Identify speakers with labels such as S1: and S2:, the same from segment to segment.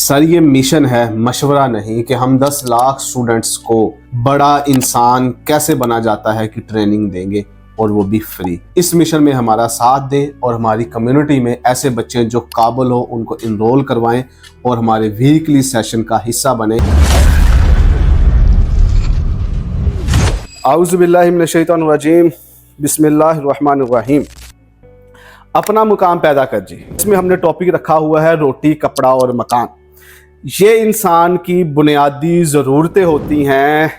S1: Sir ये mission है, मशवरा नहीं कि हम 10 लाख स्टूडेंट्स को बड़ा इंसान कैसे बना जाता है की ट्रेनिंग देंगे और वो भी फ्री। इस मिशन में हमारा साथ दें और हमारी कम्युनिटी में ऐसे बच्चे जो काबिल हो उनको इनरोल करवाएं और हमारे वीकली सेशन का हिस्सा बने। आउज़ु बिल्लाहि मिनश शैतानिर रजीम, बिस्मिल्लाहिर रहमानिर रहीम। अपना मुकाम पैदा कर जी। इसमें हमने टॉपिक रखा हुआ है रोटी, कपड़ा और मकान। ये इंसान की बुनियादी ज़रूरतें होती हैं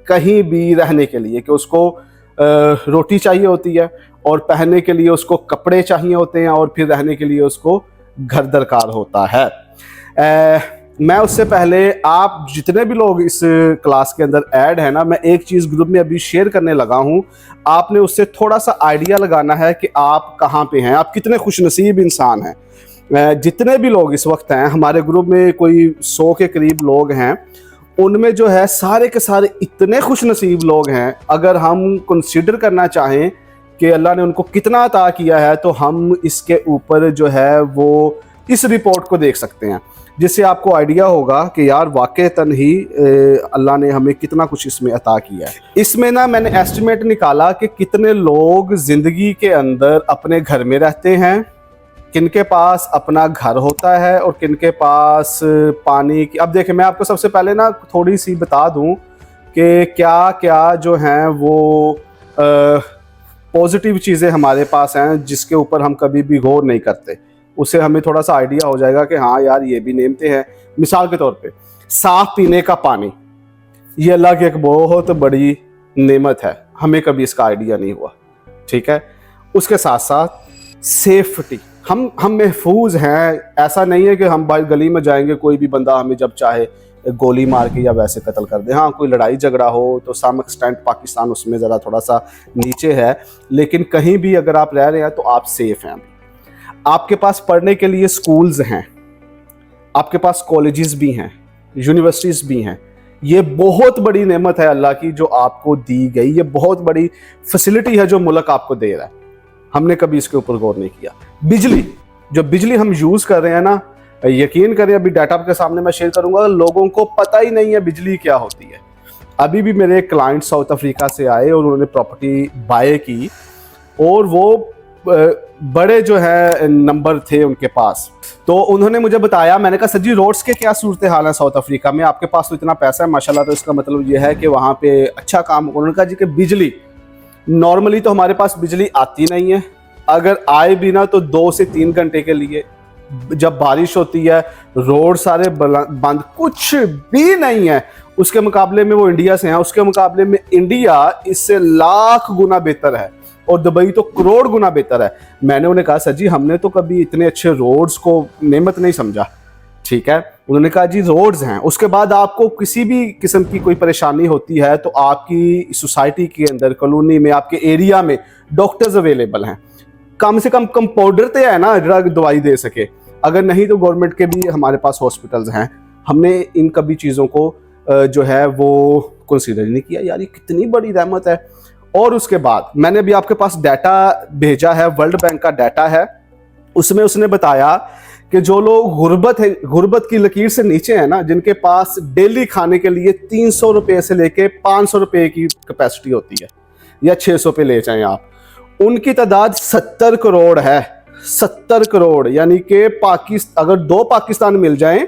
S1: कहीं भी रहने के लिए, कि उसको रोटी चाहिए होती है और पहनने के लिए उसको कपड़े चाहिए होते हैं और फिर रहने के लिए उसको घर दरकार होता है। मैं उससे पहले आप जितने भी लोग इस क्लास के अंदर ऐड है ना, मैं एक चीज़ ग्रुप में अभी शेयर करने लगा हूँ। आपने उससे थोड़ा सा आइडिया लगाना है कि आप कहाँ पे हैं, आप कितने खुशनसीब इंसान हैं। जितने भी लोग इस वक्त हैं हमारे ग्रुप में, कोई 100 के करीब लोग हैं, उनमें जो है सारे के सारे इतने खुशनसीब लोग हैं। अगर हम कंसीडर करना चाहें कि अल्लाह ने उनको कितना अता किया है, तो हम इसके ऊपर जो है वो इस रिपोर्ट को देख सकते हैं, जिससे आपको आइडिया होगा कि यार वाक़तन ही अल्लाह ने हमें कितना कुछ इसमें अता किया है। इसमें ना मैंने एस्टिमेट निकाला कि कितने लोग ज़िंदगी के अंदर अपने घर में रहते हैं, किनके पास अपना घर होता है और किनके पास पानी की। अब देखें, मैं आपको सबसे पहले ना थोड़ी सी बता दूं कि क्या क्या जो हैं वो पॉजिटिव चीज़ें हमारे पास हैं जिसके ऊपर हम कभी भी गौर नहीं करते। उससे हमें थोड़ा सा आइडिया हो जाएगा कि हाँ यार ये भी नेमतें हैं। मिसाल के तौर पे साफ़ पीने का पानी, ये अल्लाह की एक बहुत बड़ी नेमत है, हमें कभी इसका आइडिया नहीं हुआ। ठीक है, उसके साथ साथ सेफ्टी, हम महफूज हैं। ऐसा नहीं है कि हम भाई गली में जाएंगे, कोई भी बंदा हमें जब चाहे गोली मार के या वैसे कत्ल कर दे। हाँ, कोई लड़ाई झगड़ा हो तो सम एक्सटेंट पाकिस्तान उसमें ज़रा थोड़ा सा नीचे है, लेकिन कहीं भी अगर आप रह रहे हैं तो आप सेफ हैं। आपके पास पढ़ने के लिए स्कूल्स हैं, आपके पास कॉलेजेस भी हैं, यूनिवर्सिटीज़ भी हैं। ये बहुत बड़ी नेमत है अल्लाह की जो आपको दी गई। ये बहुत बड़ी फैसिलिटी है जो मुल्क आपको दे रहा है। हमने कभी इसके ऊपर गौर नहीं किया। बिजली, जो बिजली हम यूज़ कर रहे हैं ना, यकीन करें अभी डाटा के सामने मैं शेयर करूंगा, लोगों को पता ही नहीं है बिजली क्या होती है। अभी भी मेरे क्लाइंट साउथ अफ्रीका से आए और उन्होंने प्रॉपर्टी बाय की और वो बड़े जो है नंबर थे उनके पास। तो उन्होंने मुझे बताया, मैंने कहा सर जी रोड्स के क्या सूरत हाल है साउथ अफ्रीका में, आपके पास तो इतना पैसा है माशाल्लाह, तो इसका मतलब ये है कि वहाँ पे अच्छा काम। उन्होंने कहा जी कि बिजली नॉर्मली तो हमारे पास बिजली आती नहीं है, अगर आए भी ना तो 2 से 3 घंटे के लिए। जब बारिश होती है रोड सारे बंद, कुछ भी नहीं है। उसके मुकाबले में वो इंडिया से हैं, उसके मुकाबले में इंडिया इससे लाख गुना बेहतर है और दुबई तो करोड़ गुना बेहतर है। मैंने उन्हें कहा सर जी हमने तो कभी इतने अच्छे रोड्स को नेमत नहीं समझा। ठीक है, उन्होंने कहा जी रोड्स हैं। उसके बाद आपको किसी भी किस्म की कोई परेशानी होती है तो आपकी सोसाइटी के अंदर, कॉलोनी में, आपके एरिया में डॉक्टर्स अवेलेबल हैं। कम से कम कंपाउंडर तो है ना ड्रग दवाई दे सके, अगर नहीं तो गवर्नमेंट के भी हमारे पास हॉस्पिटल्स हैं। हमने इन कभी चीज़ों को जो है वो कंसीडर नहीं किया। यार ये कितनी बड़ी रहमत है। और उसके बाद मैंने भी आपके पास डाटा भेजा है, वर्ल्ड बैंक का डाटा है, उसमें उसने बताया कि जो लोग गुर्बत की लकीर से नीचे हैं ना, जिनके पास डेली खाने के लिए 300 रुपये से लेके 500 रुपये की कैपेसिटी होती है, या 600 पे ले जाएं आप, उनकी तादाद 70 करोड़ है। 70 करोड़, यानी कि अगर 2 पाकिस्तान मिल जाएं,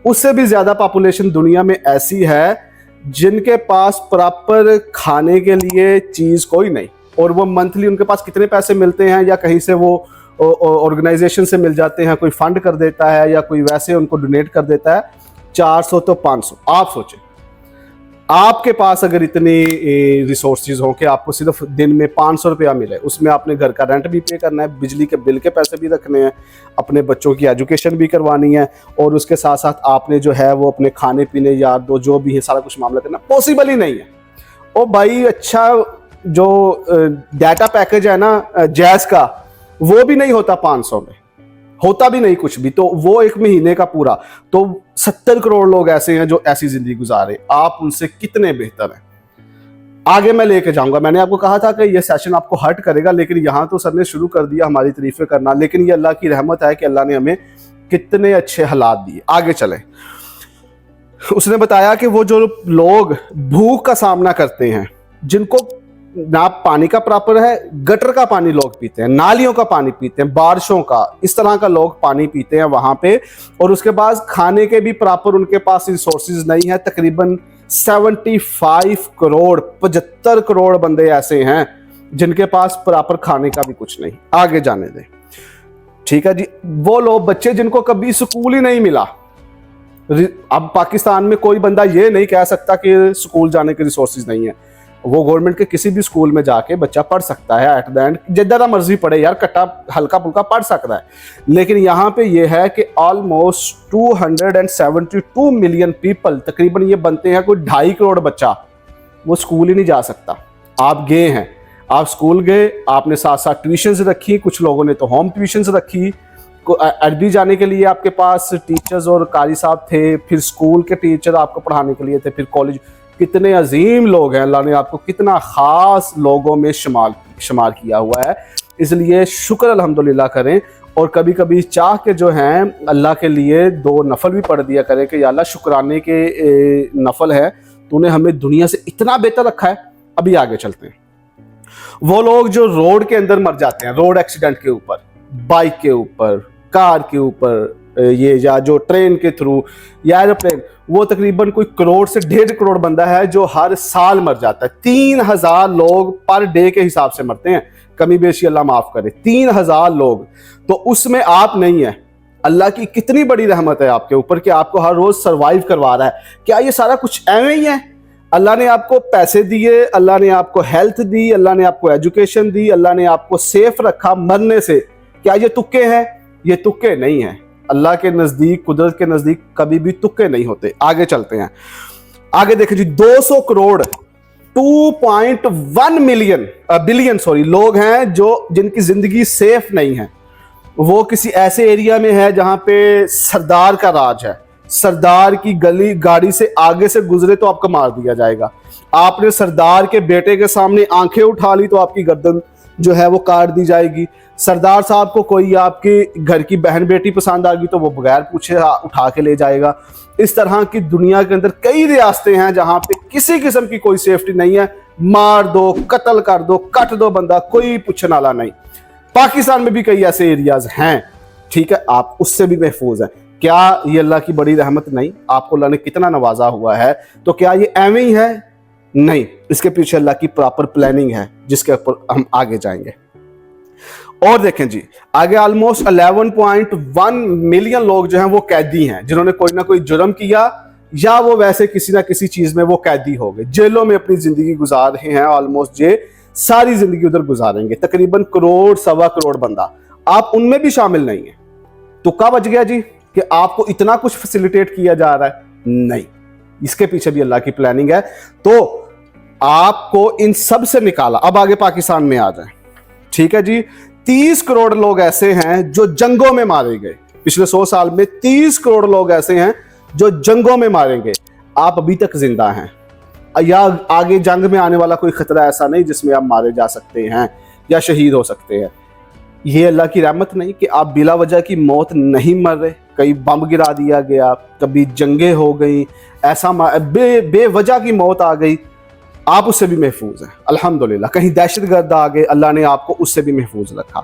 S1: उससे भी ज़्यादा पॉपुलेशन दुनिया में ऐसी है जिनके पास प्रॉपर खाने के लिए चीज़ कोई नहीं। और वो मंथली उनके पास कितने पैसे मिलते हैं, या कहीं से वो ऑर्गेनाइजेशन से मिल जाते हैं, कोई फंड कर देता है या कोई वैसे उनको डोनेट कर देता है, 400 तो 500। आप सोचें आपके पास अगर इतनी रिसोर्सेज हो कि आपको सिर्फ दिन में 500 रुपया मिले, उसमें आपने घर का रेंट भी पे करना है, बिजली के बिल के पैसे भी रखने हैं, अपने बच्चों की एजुकेशन भी करवानी है, और उसके साथ साथ आपने जो है वो अपने खाने पीने, यार दो जो भी है सारा कुछ मामला करना पॉसिबल ही नहीं है। ओ भाई, अच्छा जो डाटा पैकेज है ना जैज़ का, वो भी नहीं होता 500 में, होता भी नहीं कुछ भी, तो वो 1 महीने का पूरा। तो 70 करोड़ लोग ऐसे हैं जो ऐसी जिंदगी गुजारे, आप उनसे कितने बेहतर हैं। आगे मैं लेके जाऊंगा। मैंने आपको कहा था कि ये सेशन आपको हर्ट करेगा, लेकिन यहाँ तो सर ने शुरू कर दिया हमारी तारीफें करना। लेकिन ये अल्लाह की रहमत है कि अल्लाह ने हमें कितने अच्छे हालात दिए। आगे चले, उसने बताया कि वो जो लोग भूख का सामना करते हैं, जिनको ना पानी का प्रॉपर है, गटर का पानी लोग पीते हैं, नालियों का पानी पीते हैं, बारिशों का, इस तरह का लोग पानी पीते हैं वहां पे, और उसके बाद खाने के भी प्रॉपर उनके पास रिसोर्सेज नहीं है। तकरीबन 75 करोड़ 75 करोड़ बंदे ऐसे हैं जिनके पास प्रॉपर खाने का भी कुछ नहीं। आगे जाने दें, ठीक है जी। वो लोग बच्चे जिनको कभी स्कूल ही नहीं मिला, अब पाकिस्तान में कोई बंदा ये नहीं कह सकता कि स्कूल जाने के रिसोर्सेज नहीं है। वो गवर्नमेंट के किसी भी स्कूल में जाके बच्चा पढ़ सकता है, एट द एंड जितना मर्जी पढ़े यार, कट्टा हल्का फुल्का पढ़ सकता है। लेकिन यहाँ पे ये है कि ऑलमोस्ट 272 मिलियन पीपल, तकरीबन ये बनते हैं कोई 2.5 करोड़ बच्चा, वो स्कूल ही नहीं जा सकता। आप गए हैं, आप स्कूल गए, आपने साथ साथ ट्यूशन्स रखी, कुछ लोगों ने तो होम ट्यूशन्स रखी, अरबी जाने के लिए आपके पास टीचर्स और कारी साहब थे, फिर स्कूल के टीचर आपको पढ़ाने के लिए थे, फिर कॉलेज। कितने अजीम लोग हैं, अल्लाह ने आपको कितना ख़ास लोगों में शुमार किया हुआ है। इसलिए शुक्र अल्हम्दुलिल्लाह करें, और कभी कभी चाह के जो हैं अल्लाह के लिए 2 नफल भी पढ़ दिया करें कि या अल्लाह शुक्राने के नफल है, तूने हमें दुनिया से इतना बेहतर रखा है। अभी आगे चलते हैं। वो लोग जो रोड के अंदर मर जाते हैं, रोड एक्सीडेंट के ऊपर, बाइक के ऊपर, कार के ऊपर, ये या जो ट्रेन के थ्रू या एरोप्लेन, वो तकरीबन कोई करोड़ से 1.5 करोड़ बंदा है जो हर साल मर जाता है। 3000 लोग पर डे के हिसाब से मरते हैं, कमी बेशी अल्लाह माफ करे, 3000 लोग। तो उसमें आप नहीं है। अल्लाह की कितनी बड़ी रहमत है आपके ऊपर कि आपको हर रोज सरवाइव करवा रहा है। क्या ये सारा कुछ एवं ही है? अल्लाह ने आपको पैसे दिए, अल्लाह ने आपको हेल्थ दी, अल्लाह ने आपको एजुकेशन दी, अल्लाह ने आपको सेफ रखा मरने से। क्या ये तुक्के हैं? ये तुक्के नहीं है। अल्लाह के नजदीक, कुदरत के नजदीक कभी भी तुक्के नहीं होते। आगे चलते हैं, आगे देखिए जी। 200 करोड़ 2.1 बिलियन लोग हैं जो जिनकी जिंदगी सेफ नहीं है। वो किसी ऐसे एरिया में है जहां पे सरदार का राज है। सरदार की गली गाड़ी से आगे से गुजरे तो आपको मार दिया जाएगा। आपने सरदार के बेटे के सामने आंखें उठा ली तो आपकी गर्दन जो है वो काट दी जाएगी। सरदार साहब को कोई आपके घर की बहन बेटी पसंद आ गई तो वो बगैर पूछे उठा के ले जाएगा। इस तरह की दुनिया के अंदर कई रियासतें हैं जहां पे किसी किस्म की कोई सेफ्टी नहीं है। मार दो, कत्ल कर दो, कट दो बंदा, कोई पूछने वाला नहीं। पाकिस्तान में भी कई ऐसे एरियाज हैं, ठीक है, आप उससे भी महफूज हैं। क्या ये अल्लाह की बड़ी रहमत नहीं? आपको अल्लाह ने कितना नवाजा हुआ है, तो क्या ये एवं ही है? नहीं, इसके पीछे अल्लाह की प्रॉपर प्लानिंग है जिसके ऊपर हम आगे जाएंगे। और देखें जी, आगे ऑलमोस्ट 11.1 मिलियन लोग जो हैं वो कैदी हैं, जिन्होंने कोई ना कोई जुर्म किया या वो वैसे किसी ना किसी चीज में वो कैदी हो गए, जेलों में अपनी जिंदगी गुजार रहे हैं। ऑलमोस्ट ये सारी जिंदगी उधर गुजारेंगे। तकरीबन करोड़ सवा करोड़ बंदा, आप उनमें भी शामिल नहीं है। तो क्या बच गया जी कि आपको इतना कुछ फैसिलिटेट किया जा रहा है? नहीं, इसके पीछे भी अल्लाह की प्लानिंग है। तो आपको इन सब से निकाला। अब आगे पाकिस्तान में आ जाए, ठीक है जी। 30 करोड़ लोग ऐसे हैं जो जंगों में मारे गए। पिछले 100 साल में 30 करोड़ लोग ऐसे हैं जो जंगों में मारे गए। आप अभी तक जिंदा हैं, या आगे जंग में आने वाला कोई खतरा ऐसा नहीं जिसमें आप मारे जा सकते हैं या शहीद हो सकते हैं। ये अल्लाह की रहमत नहीं कि आप बिला वजह की मौत नहीं मर रहे। कहीं बम गिरा दिया गया, कभी जंगें हो गई, ऐसा बेवजह की मौत आ गई, आप उससे भी महफूज हैं अल्हम्दुलिल्लाह। कहीं दहशतगर्द आ गए, अल्लाह ने आपको उससे भी महफूज रखा।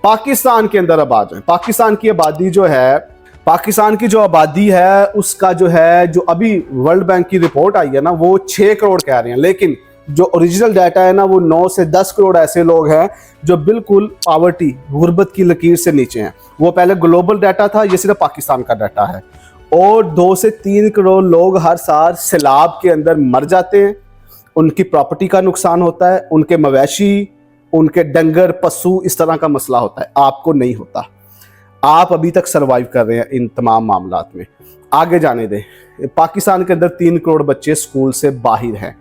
S1: पाकिस्तान के अंदर अब आ जाए। पाकिस्तान की आबादी जो है, पाकिस्तान की जो आबादी है उसका जो है, जो अभी वर्ल्ड बैंक की रिपोर्ट आई है ना, वो 6 करोड़ कह रहे हैं, लेकिन जो ओरिजिनल डाटा है ना वो 9 से 10 करोड़ ऐसे लोग हैं जो बिल्कुल पावर्टी, गुर्बत की लकीर से नीचे हैं। वो पहले ग्लोबल डाटा था, ये सिर्फ पाकिस्तान का डाटा है। और 2 से 3 करोड़ लोग हर साल सैलाब के अंदर मर जाते हैं। उनकी प्रॉपर्टी का नुकसान होता है, उनके मवेशी, उनके डंगर पशु, इस तरह का मसला होता है। आपको नहीं होता, आप अभी तक सरवाइव कर रहे हैं इन तमाम मामलात में। आगे जाने दें, पाकिस्तान के अंदर 3 करोड़ बच्चे स्कूल से बाहर हैं,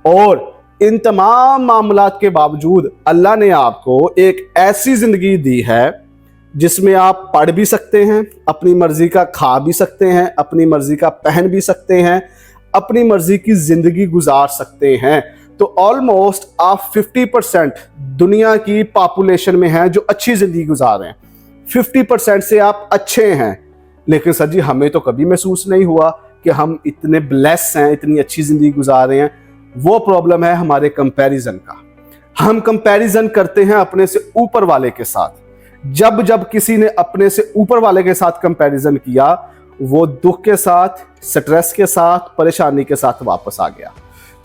S1: और इन तमाम मामलात के बावजूद अल्लाह ने आपको एक ऐसी जिंदगी दी है जिसमें आप पढ़ भी सकते हैं, अपनी मर्जी का खा भी सकते हैं, अपनी मर्जी का पहन भी सकते हैं, अपनी मर्जी की जिंदगी गुजार सकते हैं। तो ऑलमोस्ट आप 50% दुनिया की पॉपुलेशन में हैं जो अच्छी जिंदगी गुजार रहे हैं। 50% से आप अच्छे हैं। लेकिन सर जी हमें तो कभी महसूस नहीं हुआ कि हम इतने ब्लेस हैं, इतनी अच्छी जिंदगी गुजार रहे हैं। वो प्रॉब्लम है हमारे कंपैरिजन का। हम कंपैरिजन करते हैं अपने से ऊपर वाले के साथ। जब जब किसी ने अपने से ऊपर वाले के साथ कंपैरिजन किया, वो दुख के साथ, स्ट्रेस के साथ, परेशानी के साथ वापस आ गया।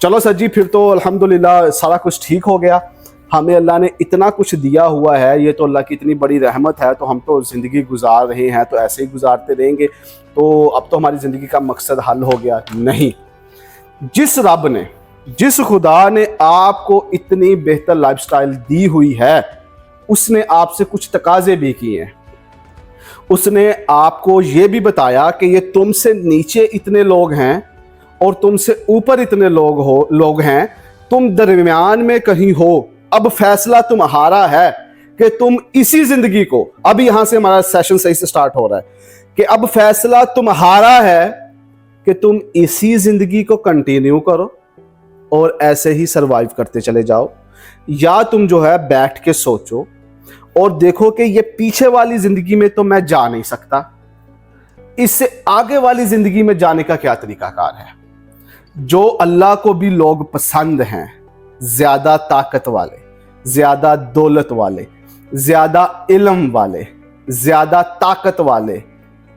S1: चलो सर जी, फिर तो अल्हम्दुलिल्लाह सारा कुछ ठीक हो गया। हमें अल्लाह ने इतना कुछ दिया हुआ है, ये तो अल्लाह की इतनी बड़ी रहमत है, तो हम तो ज़िंदगी गुजार रहे हैं, तो ऐसे ही गुजारते रहेंगे, तो अब तो हमारी ज़िंदगी का मकसद हल हो गया। नहीं, जिस रब ने, जिस खुदा ने आपको इतनी बेहतर लाइफस्टाइल दी हुई है, उसने आपसे कुछ तकाजे भी किए हैं। उसने आपको ये भी बताया कि ये तुमसे नीचे इतने लोग हैं और तुमसे ऊपर इतने लोग हैं, तुम दरमियान में कहीं हो। अब फैसला तुम्हारा है कि तुम इसी जिंदगी को, अभी यहां से हमारा सेशन सही से स्टार्ट हो रहा है, कि अब फैसला तुम्हारा है कि तुम इसी जिंदगी को कंटिन्यू करो और ऐसे ही सरवाइव करते चले जाओ, या तुम जो है बैठ के सोचो और देखो कि ये पीछे वाली जिंदगी में तो मैं जा नहीं सकता, इससे आगे वाली जिंदगी में जाने का क्या तरीकाकार है। जो अल्लाह को भी लोग पसंद हैं, ज्यादा ताकत वाले, ज्यादा दौलत वाले, ज्यादा इल्म वाले, ज्यादा ताकत वाले,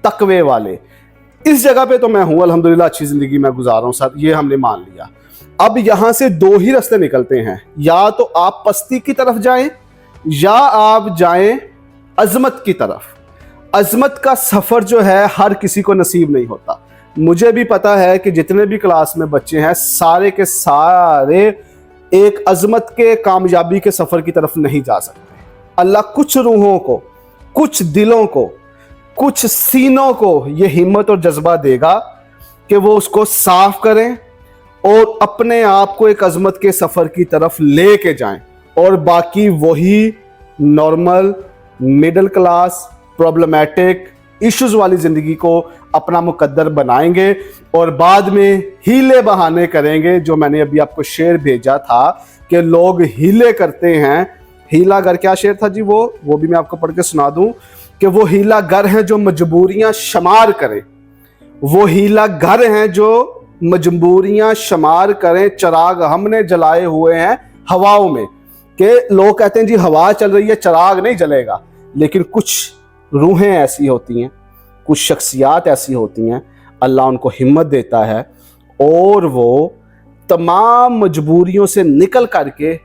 S1: तकवे वाले, इस जगह पे तो मैं हूं अल्हम्दुलिल्लाह, अच्छी जिंदगी मैं गुजार रहा हूं सर, ये हमने मान लिया। अब यहां से दो ही रास्ते निकलते हैं, या तो आप पस्ती की तरफ जाएं या आप जाएं अजमत की तरफ। अजमत का सफर जो है हर किसी को नसीब नहीं होता। मुझे भी पता है कि जितने भी क्लास में बच्चे हैं, सारे के सारे एक अजमत के कामयाबी के सफर की तरफ नहीं जा सकते। अल्लाह कुछ रूहों को, कुछ दिलों को, कुछ सीनों को ये हिम्मत और जज्बा देगा कि वो उसको साफ करें और अपने आप को एक अजमत के सफर की तरफ लेके जाएं, और बाकी वही normal middle class problematic issues वाली जिंदगी को अपना मुकद्दर बनाएंगे और बाद में हीले बहाने करेंगे। जो मैंने अभी आपको शेर भेजा था कि लोग हीले करते हैं, हीला गर क्या शेर था जी, वो भी मैं आपको पढ़ के सुना दूं कि वो हीला गर हैं जो मजबूरियां शमार करें, वो हीला घर हैं जो मजबूरियां शमार करें। चिराग हमने जलाए हुए हैं हवाओं में, कि लोग कहते हैं जी हवा चल रही है, चिराग नहीं जलेगा। लेकिन कुछ रूहें ऐसी होती हैं, कुछ शख्सियात ऐसी होती हैं, अल्लाह उनको हिम्मत देता है और वो तमाम मजबूरियों से निकल करके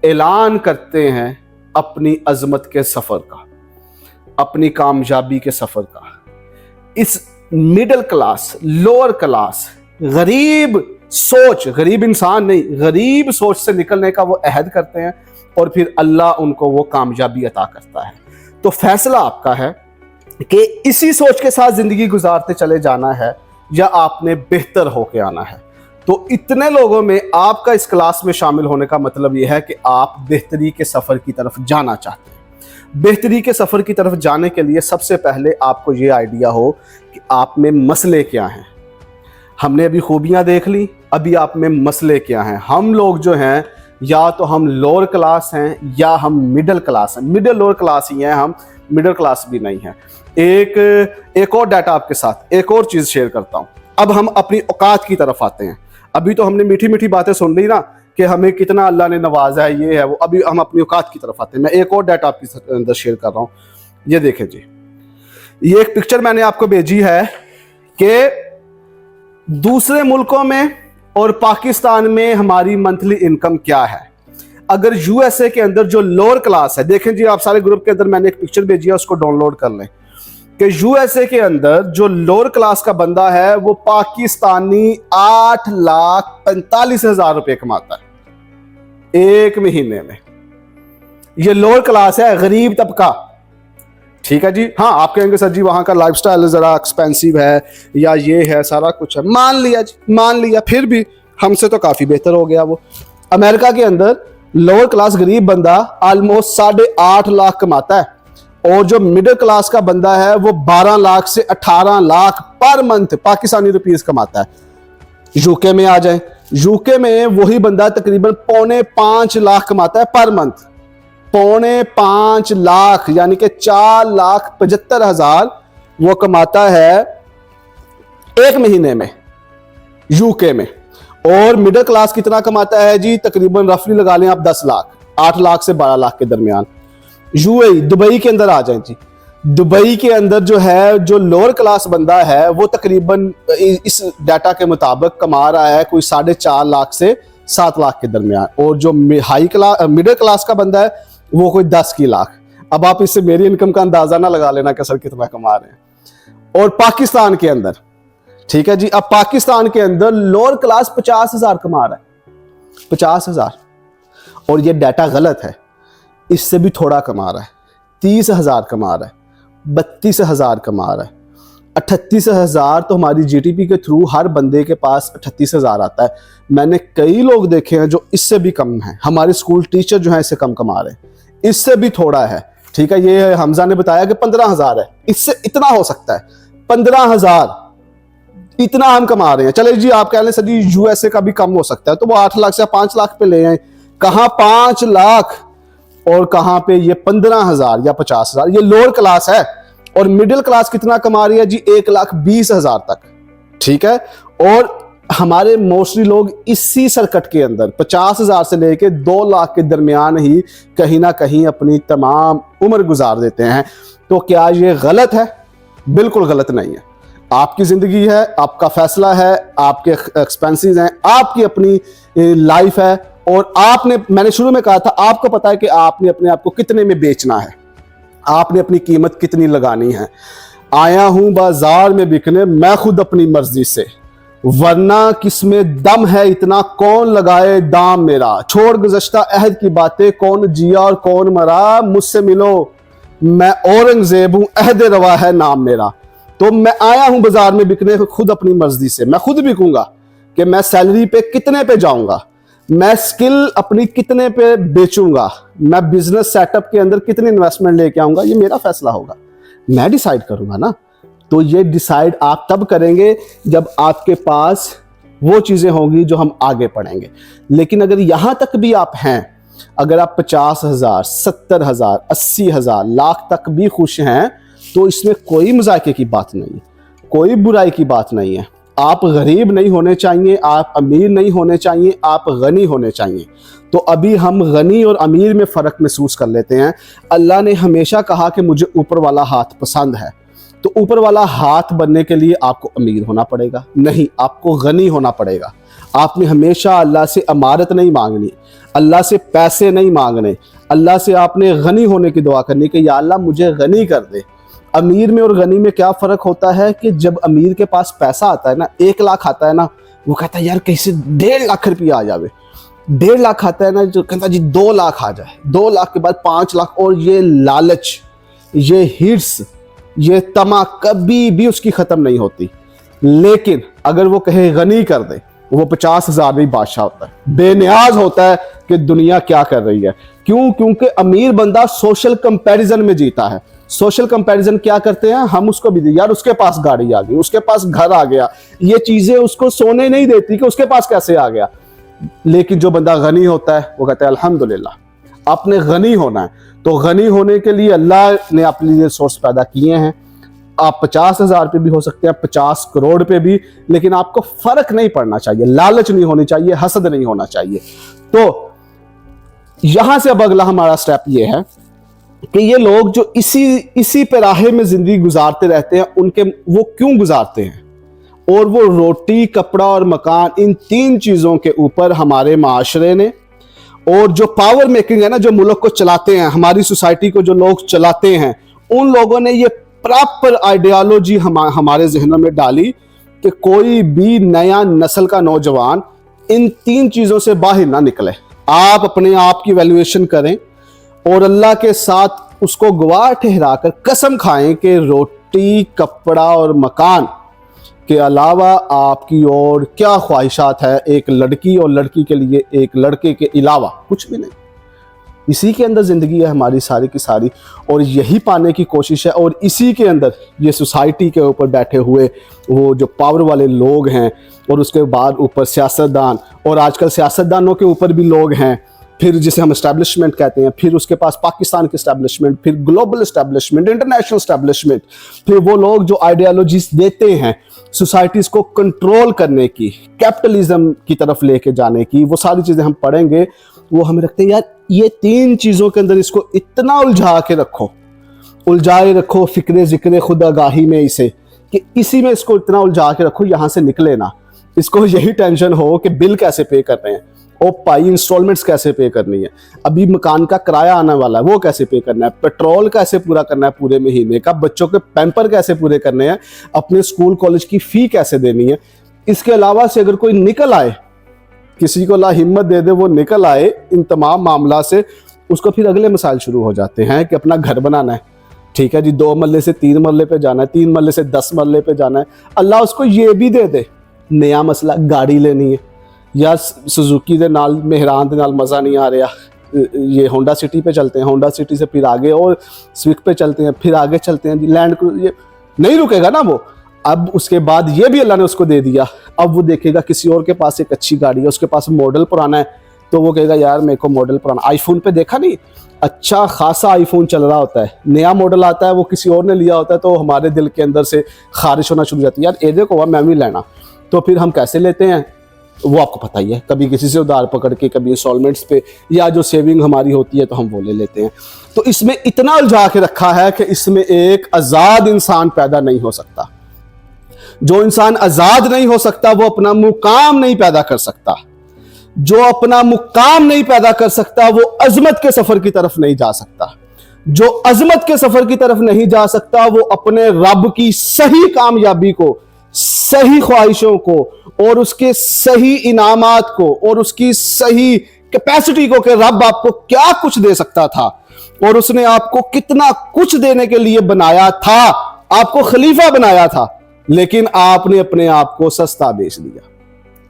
S1: ऐलान करते हैं अपनी अजमत के सफ़र का, अपनी कामयाबी के सफ़र का। इस मिडिल क्लास, लोअर क्लास, गरीब सोच, गरीब इंसान नहीं, गरीब सोच से निकलने का वो अहद करते हैं और फिर अल्लाह उनको वो कामयाबी अता करता है। तो फैसला आपका है कि इसी सोच के साथ जिंदगी गुजारते चले जाना है या आपने बेहतर होके आना है। तो इतने लोगों में आपका इस क्लास में शामिल होने का मतलब यह है कि आप बेहतरी के सफ़र की तरफ जाना चाहते हैं। बेहतरी के सफ़र की तरफ जाने के लिए सबसे पहले आपको ये आइडिया हो कि आप में मसले क्या हैं। हमने अभी खूबियां देख ली, अभी आप में मसले क्या हैं। हम लोग जो हैं, या तो हम लोअर क्लास हैं या हम मिडिल क्लास हैं। मिडिल लोअर क्लास ही हैं हम, मिडिल क्लास भी नहीं है। एक और डाटा आपके साथ, एक और चीज़ शेयर करता हूं। अब हम अपनी औकात की तरफ आते हैं। अभी तो हमने मीठी मीठी बातें सुन ली ना कि हमें कितना अल्लाह ने नवाजा है, ये है वो। अभी हम अपनी औकात की तरफ आते हैं। मैं एक और डाटा आपके अंदर शेयर कर रहा हूँ, ये देखें जी। ये एक पिक्चर मैंने आपको भेजी है कि दूसरे मुल्कों में और पाकिस्तान में हमारी मंथली इनकम क्या है। अगर यूएसए के अंदर जो लोअर क्लास है, देखें जी आप सारे ग्रुप के अंदर मैंने एक पिक्चर भेजी है, उसको डाउनलोड कर लें, कि यूएसए के अंदर जो लोअर क्लास का बंदा है वो पाकिस्तानी 8,45,000 रुपए कमाता है एक महीने में। ये लोअर क्लास है, गरीब तबका। ठीक है जी। हाँ, आप कहेंगे सर जी वहां का लाइफस्टाइल जरा एक्सपेंसिव है या ये है, सारा कुछ है। मान लिया जी, मान लिया, फिर भी हमसे तो काफी बेहतर हो गया वो। अमेरिका के अंदर लोअर क्लास गरीब बंदा ऑलमोस्ट 8.5 लाख कमाता है, और जो मिडिल क्लास का बंदा है वो 12 लाख से 18 lakh per month Pakistani rupees कमाता है। यूके में आ जाए, यूके में वही बंदा तकरीबन 4.5 लाख कमाता है पर मंथ। 4.5 लाख यानी कि 4,75,000 वो कमाता है 1 महीने में यूके में। और मिडिल क्लास कितना कमाता है जी? तकरीबन रफली लगा लें आप 10 लाख, 8 लाख से 12 लाख के दरमियान। यूएई, दुबई के अंदर आ जाए जी। दुबई के अंदर जो है, जो लोअर क्लास बंदा है वो तकरीबन इस डाटा के मुताबिक कमा रहा है कोई 4.5 लाख से 7 लाख के दरमियान। और जो हाई क्लास मिडिल क्लास का बंदा है वो कोई 10 की लाख। अब आप इससे मेरी इनकम का अंदाजा ना लगा लेना कि सर कितना कमा रहे हैं। और पाकिस्तान के अंदर, ठीक है जी, अब पाकिस्तान के अंदर लोअर क्लास 50,000 कमा रहा है, 50,000। और ये डाटा गलत है, इससे भी थोड़ा कमा रहा है, 30,000 कमा रहा है, 32,000 कमा रहा है, 38,000। तो हमारी जीडीपी के थ्रू हर बंदे के पास 38,000 आता है। मैंने कई लोग देखे हैं जो इससे भी कम हैं। हमारे स्कूल टीचर जो हैं इससे कम कमा रहे हैं, इससे भी थोड़ा है, ठीक है। ये हमजा ने बताया कि 15,000 है, इससे इतना हो सकता है, 15,000 इतना हम कमा रहे हैं। चले जी, आप कह लें सर जी यूएसए का भी कम हो सकता है, तो वो 8 लाख से 5 लाख पे ले आए। कहां 5 लाख और कहां पे ये 15,000 या 50,000। ये लोअर क्लास है। और मिडिल क्लास कितना कमा रही है जी? 1,20,000 तक, ठीक है। और हमारे मोस्टली लोग इसी सर्किट के अंदर 50,000 से लेके 2 लाख के दरमियान ही कहीं ना कहीं अपनी तमाम उम्र गुजार देते हैं। तो क्या ये गलत है? बिल्कुल गलत नहीं है। आपकी जिंदगी है, आपका फैसला है, आपके एक्सपेंसेस हैं, आपकी अपनी लाइफ है। और आपने, मैंने शुरू में कहा था, आपको पता है कि आपने अपने आप को कितने में बेचना है, आपने अपनी कीमत कितनी लगानी है। आया हूं बाजार में बिकने मैं खुद अपनी मर्जी से, वरना किसमें दम है इतना कौन लगाए दाम मेरा। छोड़ गुज़श्ता अहद की बातें, कौन जिया और कौन मरा, मुझसे मिलो मैं औरंगजेब हूं, अहद रवा है नाम मेरा। तो मैं आया हूं बाजार में बिकने खुद अपनी मर्जी से। मैं खुद बिकूंगा कि मैं सैलरी पे कितने पे जाऊंगा, मैं स्किल अपनी कितने पे बेचूंगा, मैं बिजनेस सेटअप के अंदर कितनी इन्वेस्टमेंट लेके आऊंगा, ये मेरा फैसला होगा, मैं डिसाइड करूंगा ना। तो ये डिसाइड आप तब करेंगे जब आपके पास वो चीजें होंगी जो हम आगे पढ़ेंगे। लेकिन अगर यहां तक भी आप हैं, अगर आप 50,000, 70,000, 80,000, लाख तक भी खुश हैं, तो इसमें कोई मजाके की बात नहीं, कोई बुराई की बात नहीं है। आप गरीब नहीं होने चाहिए, आप अमीर नहीं होने चाहिए, आप गनी होने चाहिए। तो अभी हम गनी और अमीर में फ़र्क महसूस कर लेते हैं। अल्लाह ने हमेशा कहा कि मुझे ऊपर वाला हाथ पसंद है, तो ऊपर वाला हाथ बनने के लिए आपको अमीर होना पड़ेगा नहीं, आपको गनी होना पड़ेगा। आपने हमेशा अल्लाह से अमारत नहीं मांगनी, अल्लाह से पैसे नहीं मांगने, अल्लाह से आपने गनी होने की दुआ करनी कि या अल्लाह मुझे गनी कर दे। अमीर में और गनी में क्या फ़र्क होता है कि जब अमीर के पास पैसा आता है ना, 1 लाख आता है ना, वो कहता है यार कैसे 1.5 लाख रुपया आ जावे। 1.5 लाख आता है ना, जो कहता है जी 2 लाख आ जाए, 2 लाख के बाद 5 लाख। और ये लालच, ये हिर्स, ये तमा कभी भी उसकी ख़त्म नहीं होती। लेकिन अगर वो कहे गनी कर दे, वो 50,000 में बादशाह होता है, बेनियाज होता है कि दुनिया क्या कर रही है। क्यों? क्योंकि अमीर बंदा सोशल कंपैरिजन में जीता है। सोशल कंपैरिजन क्या करते हैं हम, उसको भी यार उसके पास गाड़ी आ गई, उसके पास घर आ गया, ये चीजें उसको सोने नहीं देती कि उसके पास कैसे आ गया। लेकिन जो बंदा गनी होता है वो कहता है अल्हम्दुलिल्लाह, आपने गनी होना है। तो गनी होने के लिए अल्लाह ने अपने लिए सोर्स पैदा किए हैं। आप 50,000 पे भी हो सकते हैं, 50 करोड़ पे भी, लेकिन आपको फर्क नहीं पड़ना चाहिए, लालच नहीं होनी चाहिए, हसद नहीं होना चाहिए। तो यहां से अब अगला हमारा स्टेप ये है कि ये लोग जो इसी पैराहे में जिंदगी गुजारते रहते हैं, उनके वो क्यों गुजारते हैं। और वो रोटी, कपड़ा और मकान, इन 3 चीजों के ऊपर हमारे माशरे ने, और जो पावर मेकिंग है ना, जो मुल्क को चलाते हैं, हमारी सोसाइटी को जो लोग चलाते हैं, उन लोगों ने ये प्रॉपर आइडियोलॉजी हमारे जहनों में डाली कि कोई भी नया नस्ल का नौजवान इन 3 चीजों से बाहर ना निकले। आप अपने आप की वैल्यूएशन करें और अल्लाह के साथ उसको गवाह ठहरा कर कसम खाएं कि रोटी, कपड़ा और मकान के अलावा आपकी और क्या ख्वाहिशात है एक लड़की, और लड़की के लिए एक लड़के के अलावा कुछ भी नहीं। इसी के अंदर ज़िंदगी है हमारी सारी की सारी, और यही पाने की कोशिश है। और इसी के अंदर ये सोसाइटी के ऊपर बैठे हुए वो जो पावर वाले लोग हैं, और उसके बाद ऊपर सियासतदान, और आजकल सियासतदानों के ऊपर भी लोग हैं फिर जिसे हम एस्टैब्लिशमेंट कहते हैं, फिर उसके पास पाकिस्तान की एस्टैब्लिशमेंट, फिर ग्लोबल एस्टैब्लिशमेंट, इंटरनेशनल एस्टैब्लिशमेंट, फिर वो लोग जो आइडियोलॉजीज देते हैं सोसाइटीज को कंट्रोल करने की, कैपिटलिज्म की तरफ लेके जाने की, वो सारी चीजें हम पढ़ेंगे। वो हमें रखते हैं यार ये 3 चीजों के अंदर इसको इतना उलझा के रखो, उलझाए रखो फिक्रे जिक्र खुदागाही में इसे, कि इसी में इसको इतना उलझा के रखो, यहां से निकले ना। इसको यही टेंशन हो कि बिल कैसे पे कर रहे हैं, ओ पाई इंस्टॉलमेंट्स कैसे पे करनी है, अभी मकान का किराया आने वाला है वो कैसे पे करना है, पेट्रोल कैसे पूरा करना है पूरे महीने का, बच्चों के पैम्पर कैसे पूरे करने हैं, अपने स्कूल कॉलेज की फी कैसे देनी है। इसके अलावा से अगर कोई निकल आए, किसी को ला हिम्मत दे दे वो निकल आए इन तमाम मामला से, उसको फिर अगले मसाइल शुरू हो जाते हैं कि अपना घर बनाना है, ठीक है जी, 2 मरले से 3 मरले पे जाना है, 3 मरले से 10 मरले पे जाना है। अल्लाह उसको ये भी दे दे, नया मसला गाड़ी लेनी है, या सुजुकी के नाल मेहरान के नाल मज़ा नहीं आ रहा, ये होंडा सिटी पे चलते हैं, होंडा सिटी से फिर आगे और स्विफ्ट पे चलते हैं, फिर आगे चलते हैं जी लैंड क्रूज़र, ये नहीं रुकेगा ना वो। अब उसके बाद ये भी अल्लाह ने उसको दे दिया, अब वो देखेगा किसी और के पास एक अच्छी गाड़ी है, उसके पास मॉडल पुराना है, तो वो कहेगा यार मेरे को मॉडल पुराना, आईफोन पे देखा नहीं अच्छा खासा आईफोन चल रहा होता है, नया मॉडल आता है वो किसी और ने लिया होता है, तो हमारे दिल के अंदर से खारिश होना शुरू हो जाती है, यार एजे को मैं भी लेना। तो फिर हम कैसे लेते हैं वो आपको पता ही है, कभी किसी से उधार पकड़ के, कभी इंस्टॉलमेंट्स पे, या जो सेविंग हमारी होती है तो हम वो ले लेते हैं। तो इसमें इतना उलझा के रखा है कि इसमें एक आज़ाद इंसान पैदा नहीं हो सकता। जो इंसान आज़ाद नहीं हो सकता वो अपना मुकाम नहीं पैदा कर सकता, जो अपना मुकाम नहीं पैदा कर सकता वो अजमत के सफर की तरफ नहीं जा सकता, जो अजमत के सफर की तरफ नहीं जा सकता वो अपने रब की सही कामयाबी को, सही ख्वाहिशों को और उसके सही इनामात को और उसकी सही कैपेसिटी को, कि रब आपको क्या कुछ दे सकता था और उसने आपको कितना कुछ देने के लिए बनाया था, आपको खलीफा बनाया था, लेकिन आपने अपने आप को सस्ता बेच दिया।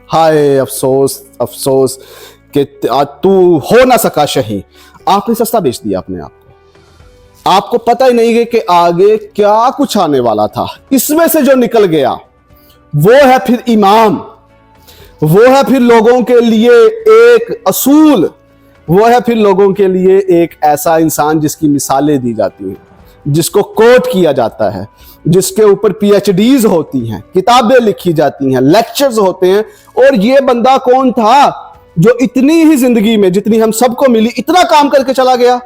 S1: हाय अफसोस अफसोस कि तू हो ना सका शही, आपने सस्ता बेच दिया अपने आप को। आपको पता ही नहीं है कि आगे क्या कुछ आने वाला था। इसमें से जो निकल गया वो है फिर इमाम, वो है फिर लोगों के लिए एक असूल, वो है फिर लोगों के लिए एक ऐसा इंसान जिसकी मिसालें दी जाती हैं, जिसको कोट किया जाता है, जिसके ऊपर पीएचडीज होती हैं, किताबें लिखी जाती हैं, लेक्चर्स होते हैं। और ये बंदा कौन था जो इतनी ही जिंदगी में जितनी हम सबको मिली इतना काम करके चला गया?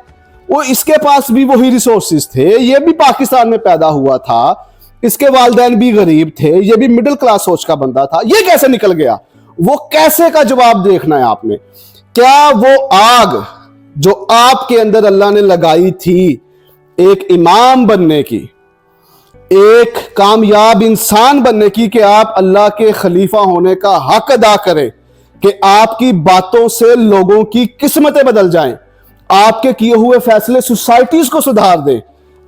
S1: वो इसके पास भी वही रिसोर्सेज थे, ये भी पाकिस्तान में पैदा हुआ था, इसके वालिदैन भी गरीब थे, ये भी मिडिल क्लास सोच का बंदा था, ये कैसे निकल गया? वो कैसे का जवाब देखना है आपने। क्या वो आग जो आपके अंदर अल्लाह ने लगाई थी एक इमाम बनने की, एक कामयाब इंसान बनने की, कि आप अल्लाह के खलीफा होने का हक अदा करें, कि आपकी बातों से लोगों की किस्मतें बदल जाएं, आपके किए हुए फैसले सोसाइटीज को सुधार दें,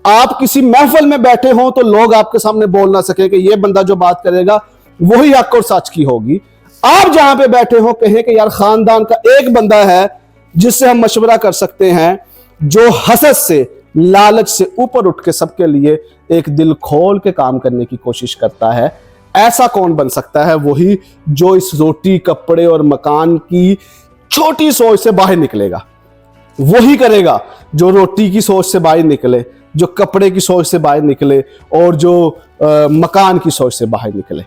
S1: आप किसी महफिल में बैठे हों तो लोग आपके सामने बोल ना सके कि ये बंदा जो बात करेगा वही हक और सच की होगी। आप जहां पे बैठे हो कहें कि यार खानदान का एक बंदा है जिससे हम मशवरा कर सकते हैं, जो हसद से, लालच से ऊपर उठ के सबके लिए एक दिल खोल के काम करने की कोशिश करता है। ऐसा कौन बन सकता है? वही जो इस रोटी, कपड़े और मकान की छोटी सोच से बाहर निकलेगा। वही करेगा जो रोटी की सोच से बाहर निकले, जो कपड़े की सोच से बाहर निकले और जो मकान की सोच से बाहर निकले।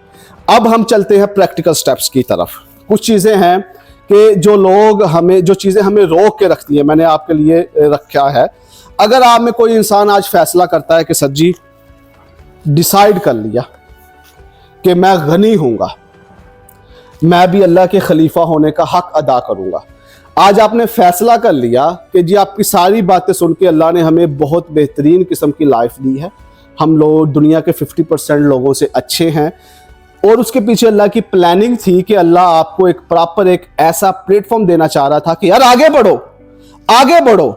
S1: अब हम चलते हैं प्रैक्टिकल स्टेप्स की तरफ। कुछ चीजें हैं कि जो लोग हमें, जो चीजें हमें रोक के रखती है, मैंने आपके लिए रखा है। अगर आप में कोई इंसान आज फैसला करता है कि सर जी डिसाइड कर लिया कि मैं गनी हूंगा, मैं भी अल्लाह के खलीफा होने का हक अदा करूंगा, आज आपने फैसला कर लिया कि जी आपकी सारी बातें सुन के अल्लाह ने हमें बहुत बेहतरीन किस्म की लाइफ दी है, हम लोग दुनिया के 50% लोगों से अच्छे हैं, और उसके पीछे अल्लाह की प्लानिंग थी कि अल्लाह आपको एक प्रॉपर, एक ऐसा प्लेटफॉर्म देना चाह रहा था कि यार आगे बढ़ो, आगे बढ़ो,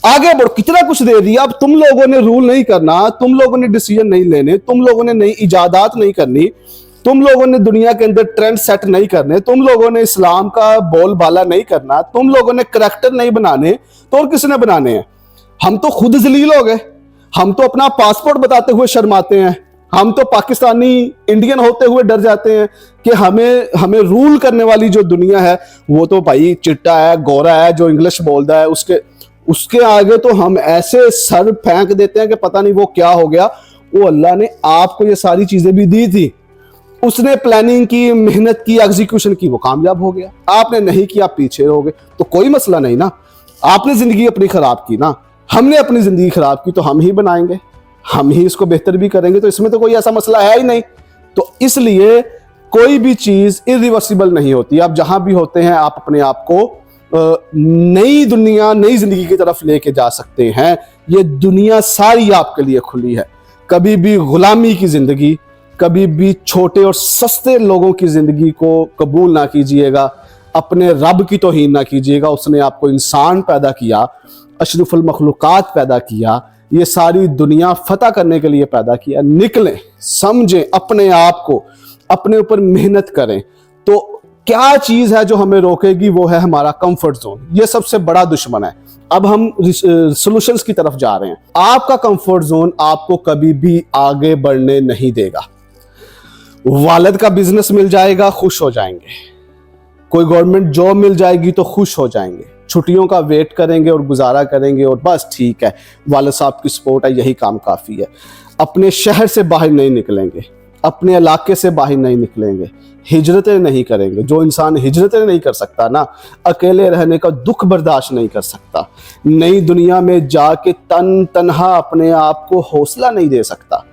S1: आगे बढ़ो। कितना कुछ दे दिया। अब तुम लोगों ने रूल नहीं करना, तुम लोगों ने डिसीजन नहीं लेने, तुम लोगों ने नई इजादात नहीं करनी, तुम लोगों ने दुनिया के अंदर ट्रेंड सेट नहीं करने, तुम लोगों ने इस्लाम का बोलबाला नहीं करना, तुम लोगों ने करैक्टर नहीं बनाने, तो और किसने बनाने हैं? हम तो खुद जलील हो गए। हम तो अपना पासपोर्ट बताते हुए शर्माते हैं, हम तो पाकिस्तानी इंडियन होते हुए डर जाते हैं कि हमें रूल करने वाली जो दुनिया है वो तो भाई चिट्टा है, गोरा है, जो इंग्लिश बोलता है, उसके आगे तो हम ऐसे सर फेंक देते हैं कि पता नहीं वो क्या हो गया। वो अल्लाह ने आपको ये सारी चीजें भी दी थी, उसने प्लानिंग की, मेहनत की, एग्जीक्यूशन की, वो कामयाब हो गया। आपने नहीं किया, आप पीछे रहोगे, तो कोई मसला नहीं ना। आपने जिंदगी अपनी खराब की ना, हमने अपनी जिंदगी खराब की तो हम ही बनाएंगे, हम ही इसको बेहतर भी करेंगे, तो इसमें तो कोई ऐसा मसला है ही नहीं। तो इसलिए कोई भी चीज इरिवर्सिबल नहीं होती। आप जहां भी होते हैं आप अपने आप को नई दुनिया, नई जिंदगी की तरफ लेके जा सकते हैं। ये दुनिया सारी आपके लिए खुली है। कभी भी गुलामी की जिंदगी, कभी भी छोटे और सस्ते लोगों की जिंदगी को कबूल ना कीजिएगा। अपने रब की तौहीन ना कीजिएगा। उसने आपको इंसान पैदा किया, अशरफुल मखलूकात पैदा किया, ये सारी दुनिया फतह करने के लिए पैदा किया। निकलें, समझें अपने आप को, अपने ऊपर मेहनत करें। तो क्या चीज है जो हमें रोकेगी? वो है हमारा कंफर्ट जोन। ये सबसे बड़ा दुश्मन है। अब हम सॉल्यूशंस की तरफ जा रहे हैं। आपका कंफर्ट जोन आपको कभी भी आगे बढ़ने नहीं देगा। वालिद का बिजनेस मिल जाएगा, खुश हो जाएंगे। कोई गवर्नमेंट जॉब मिल जाएगी तो खुश हो जाएंगे। छुट्टियों का वेट करेंगे और गुजारा करेंगे और बस ठीक है, वालिद साहब की सपोर्ट है, यही काम काफ़ी है। अपने शहर से बाहर नहीं निकलेंगे, अपने इलाके से बाहर नहीं निकलेंगे, हिजरतें नहीं करेंगे। जो इंसान हिजरतें नहीं कर सकता ना, अकेले रहने का दुख बर्दाश्त नहीं कर सकता, नई दुनिया में जाके तन्हा अपने आप को हौसला नहीं दे सकता,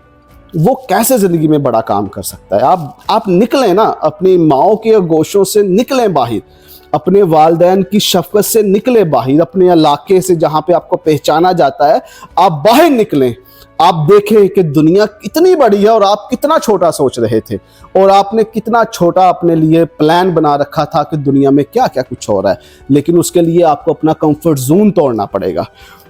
S1: वो कैसे जिंदगी में बड़ा काम कर सकता है? आप निकलें ना, अपनी माओ के गोशों से निकलें बाहर, अपने वालिदैन की शफकत से निकले बाहर, अपने इलाके से जहां पे आपको पहचाना जाता है, आप बाहर निकलें। आप देखें कि दुनिया कितनी बड़ी है और आप कितना छोटा सोच रहे थे, और आपने कितना छोटा अपने लिए प्लान बना रखा था कि दुनिया में क्या क्या कुछ हो रहा है। लेकिन उसके लिए आपको अपना कंफर्ट जोन तोड़ना पड़ेगा।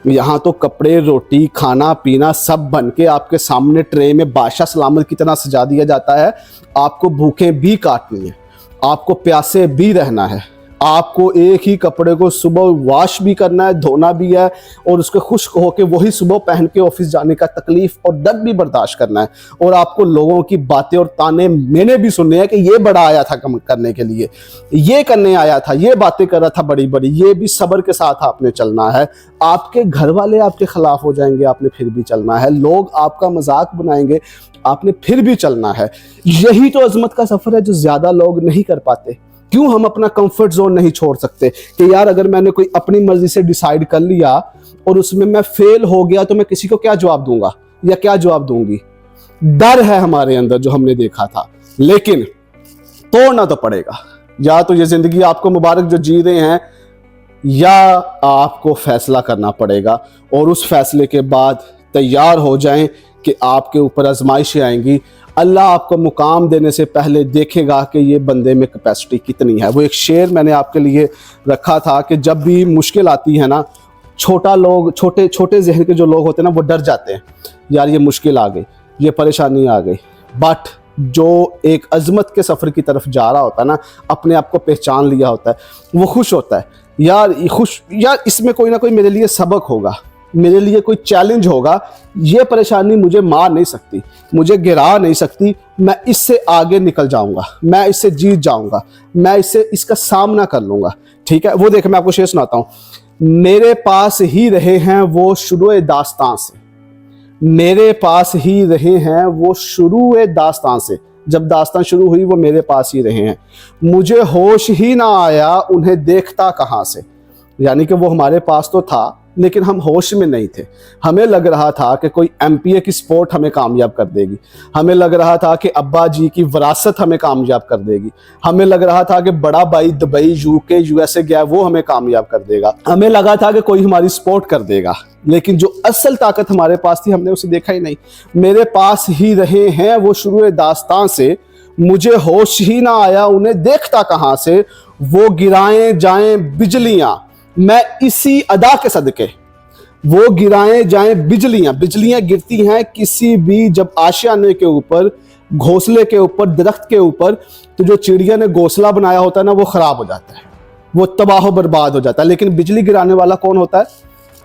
S1: यहाँ तो कपड़े, रोटी, खाना पीना सब बन के आपके सामने ट्रे में बादशाह सलामत की तरह सजा दिया जाता है। आपको भूखें भी काटनी है, आपको प्यासे भी रहना है, आपको एक ही कपड़े को सुबह वॉश भी करना है, धोना भी है, और उसके खुश्क होके वही सुबह पहन के ऑफिस जाने का तकलीफ और दर्द भी बर्दाश्त करना है। और आपको लोगों की बातें और ताने मैंने भी सुनने हैं कि ये बड़ा आया था कम करने के लिए, ये करने आया था, ये बातें कर रहा था बड़ी बड़ी। ये भी सब्र के साथ आपने चलना है। आपके घर वाले आपके खिलाफ हो जाएंगे, आपने फिर भी चलना है। लोग आपका मजाक बनाएंगे, आपने फिर भी चलना है। यही तो अजमत का सफर है जो ज्यादा लोग नहीं कर पाते। क्यों हम अपना कंफर्ट जोन नहीं छोड़ सकते कि यार अगर मैंने कोई अपनी मर्जी से डिसाइड कर लिया और उसमें मैं फेल हो गया तो मैं किसी को क्या जवाब दूंगा या क्या जवाब दूंगी? डर है हमारे अंदर जो हमने देखा था, लेकिन तोड़ना तो पड़ेगा। या तो ये जिंदगी आपको मुबारक जो जी रहे हैं, या आपको फैसला करना पड़ेगा। और उस फैसले के बाद तैयार हो जाएं कि आपके ऊपर आजमाइशें आएंगी। अल्लाह आपको मुकाम देने से पहले देखेगा कि ये बंदे में कैपेसिटी कितनी है। वो एक शेर मैंने आपके लिए रखा था कि जब भी मुश्किल आती है ना, छोटे छोटे जहन के जो लोग होते हैं ना, वो डर जाते हैं, यार ये मुश्किल आ गई, ये परेशानी आ गई। बट जो एक अजमत के सफ़र की तरफ जा रहा होता है ना, अपने आप को पहचान लिया होता है, वो खुश होता है, यार इसमें कोई ना कोई मेरे लिए सबक होगा, मेरे लिए कोई चैलेंज होगा। ये परेशानी मुझे मार नहीं सकती, मुझे गिरा नहीं सकती, मैं इससे आगे निकल जाऊंगा, मैं इससे जीत जाऊंगा, मैं इसका सामना कर लूंगा। ठीक है, वो देखें मैं आपको शेर सुनाता हूँ। मेरे पास ही रहे हैं वो शुरू दास्तां से, मेरे पास ही रहे हैं वो शुरू दास्तां से। जब दास्तां शुरू हुई वो मेरे पास ही रहे हैं। मुझे होश ही ना आया उन्हें देखता कहाँ से। यानी कि वो हमारे पास तो था लेकिन हम होश में नहीं थे। हमें लग रहा था कि कोई एमपीए की स्पोर्ट हमें कामयाब कर देगी, हमें लग रहा था कि अब्बा जी की विरासत हमें कामयाब कर देगी, हमें लग रहा था कि बड़ा भाई दुबई यूके यूएसए गया वो हमें कामयाब कर देगा, हमें लगा था कि कोई हमारी सपोर्ट कर देगा। लेकिन जो असल ताकत हमारे पास थी हमने उसे देखा ही नहीं। मेरे पास ही रहे हैं वो शुरू दास्तां से, मुझे होश ही ना आया उन्हें देखता कहाँ से। वो गिराएं जाएं बिजलियां मैं इसी अदा के सदके, वो गिराएं जाएं बिजलियां गिरती हैं किसी भी जब आशियाने के ऊपर, घोंसले के ऊपर, दरख्त के ऊपर, तो जो चिड़िया ने घोंसला बनाया होता है ना वो खराब हो जाता है, वो तबाह बर्बाद हो जाता है। लेकिन बिजली गिराने वाला कौन होता है?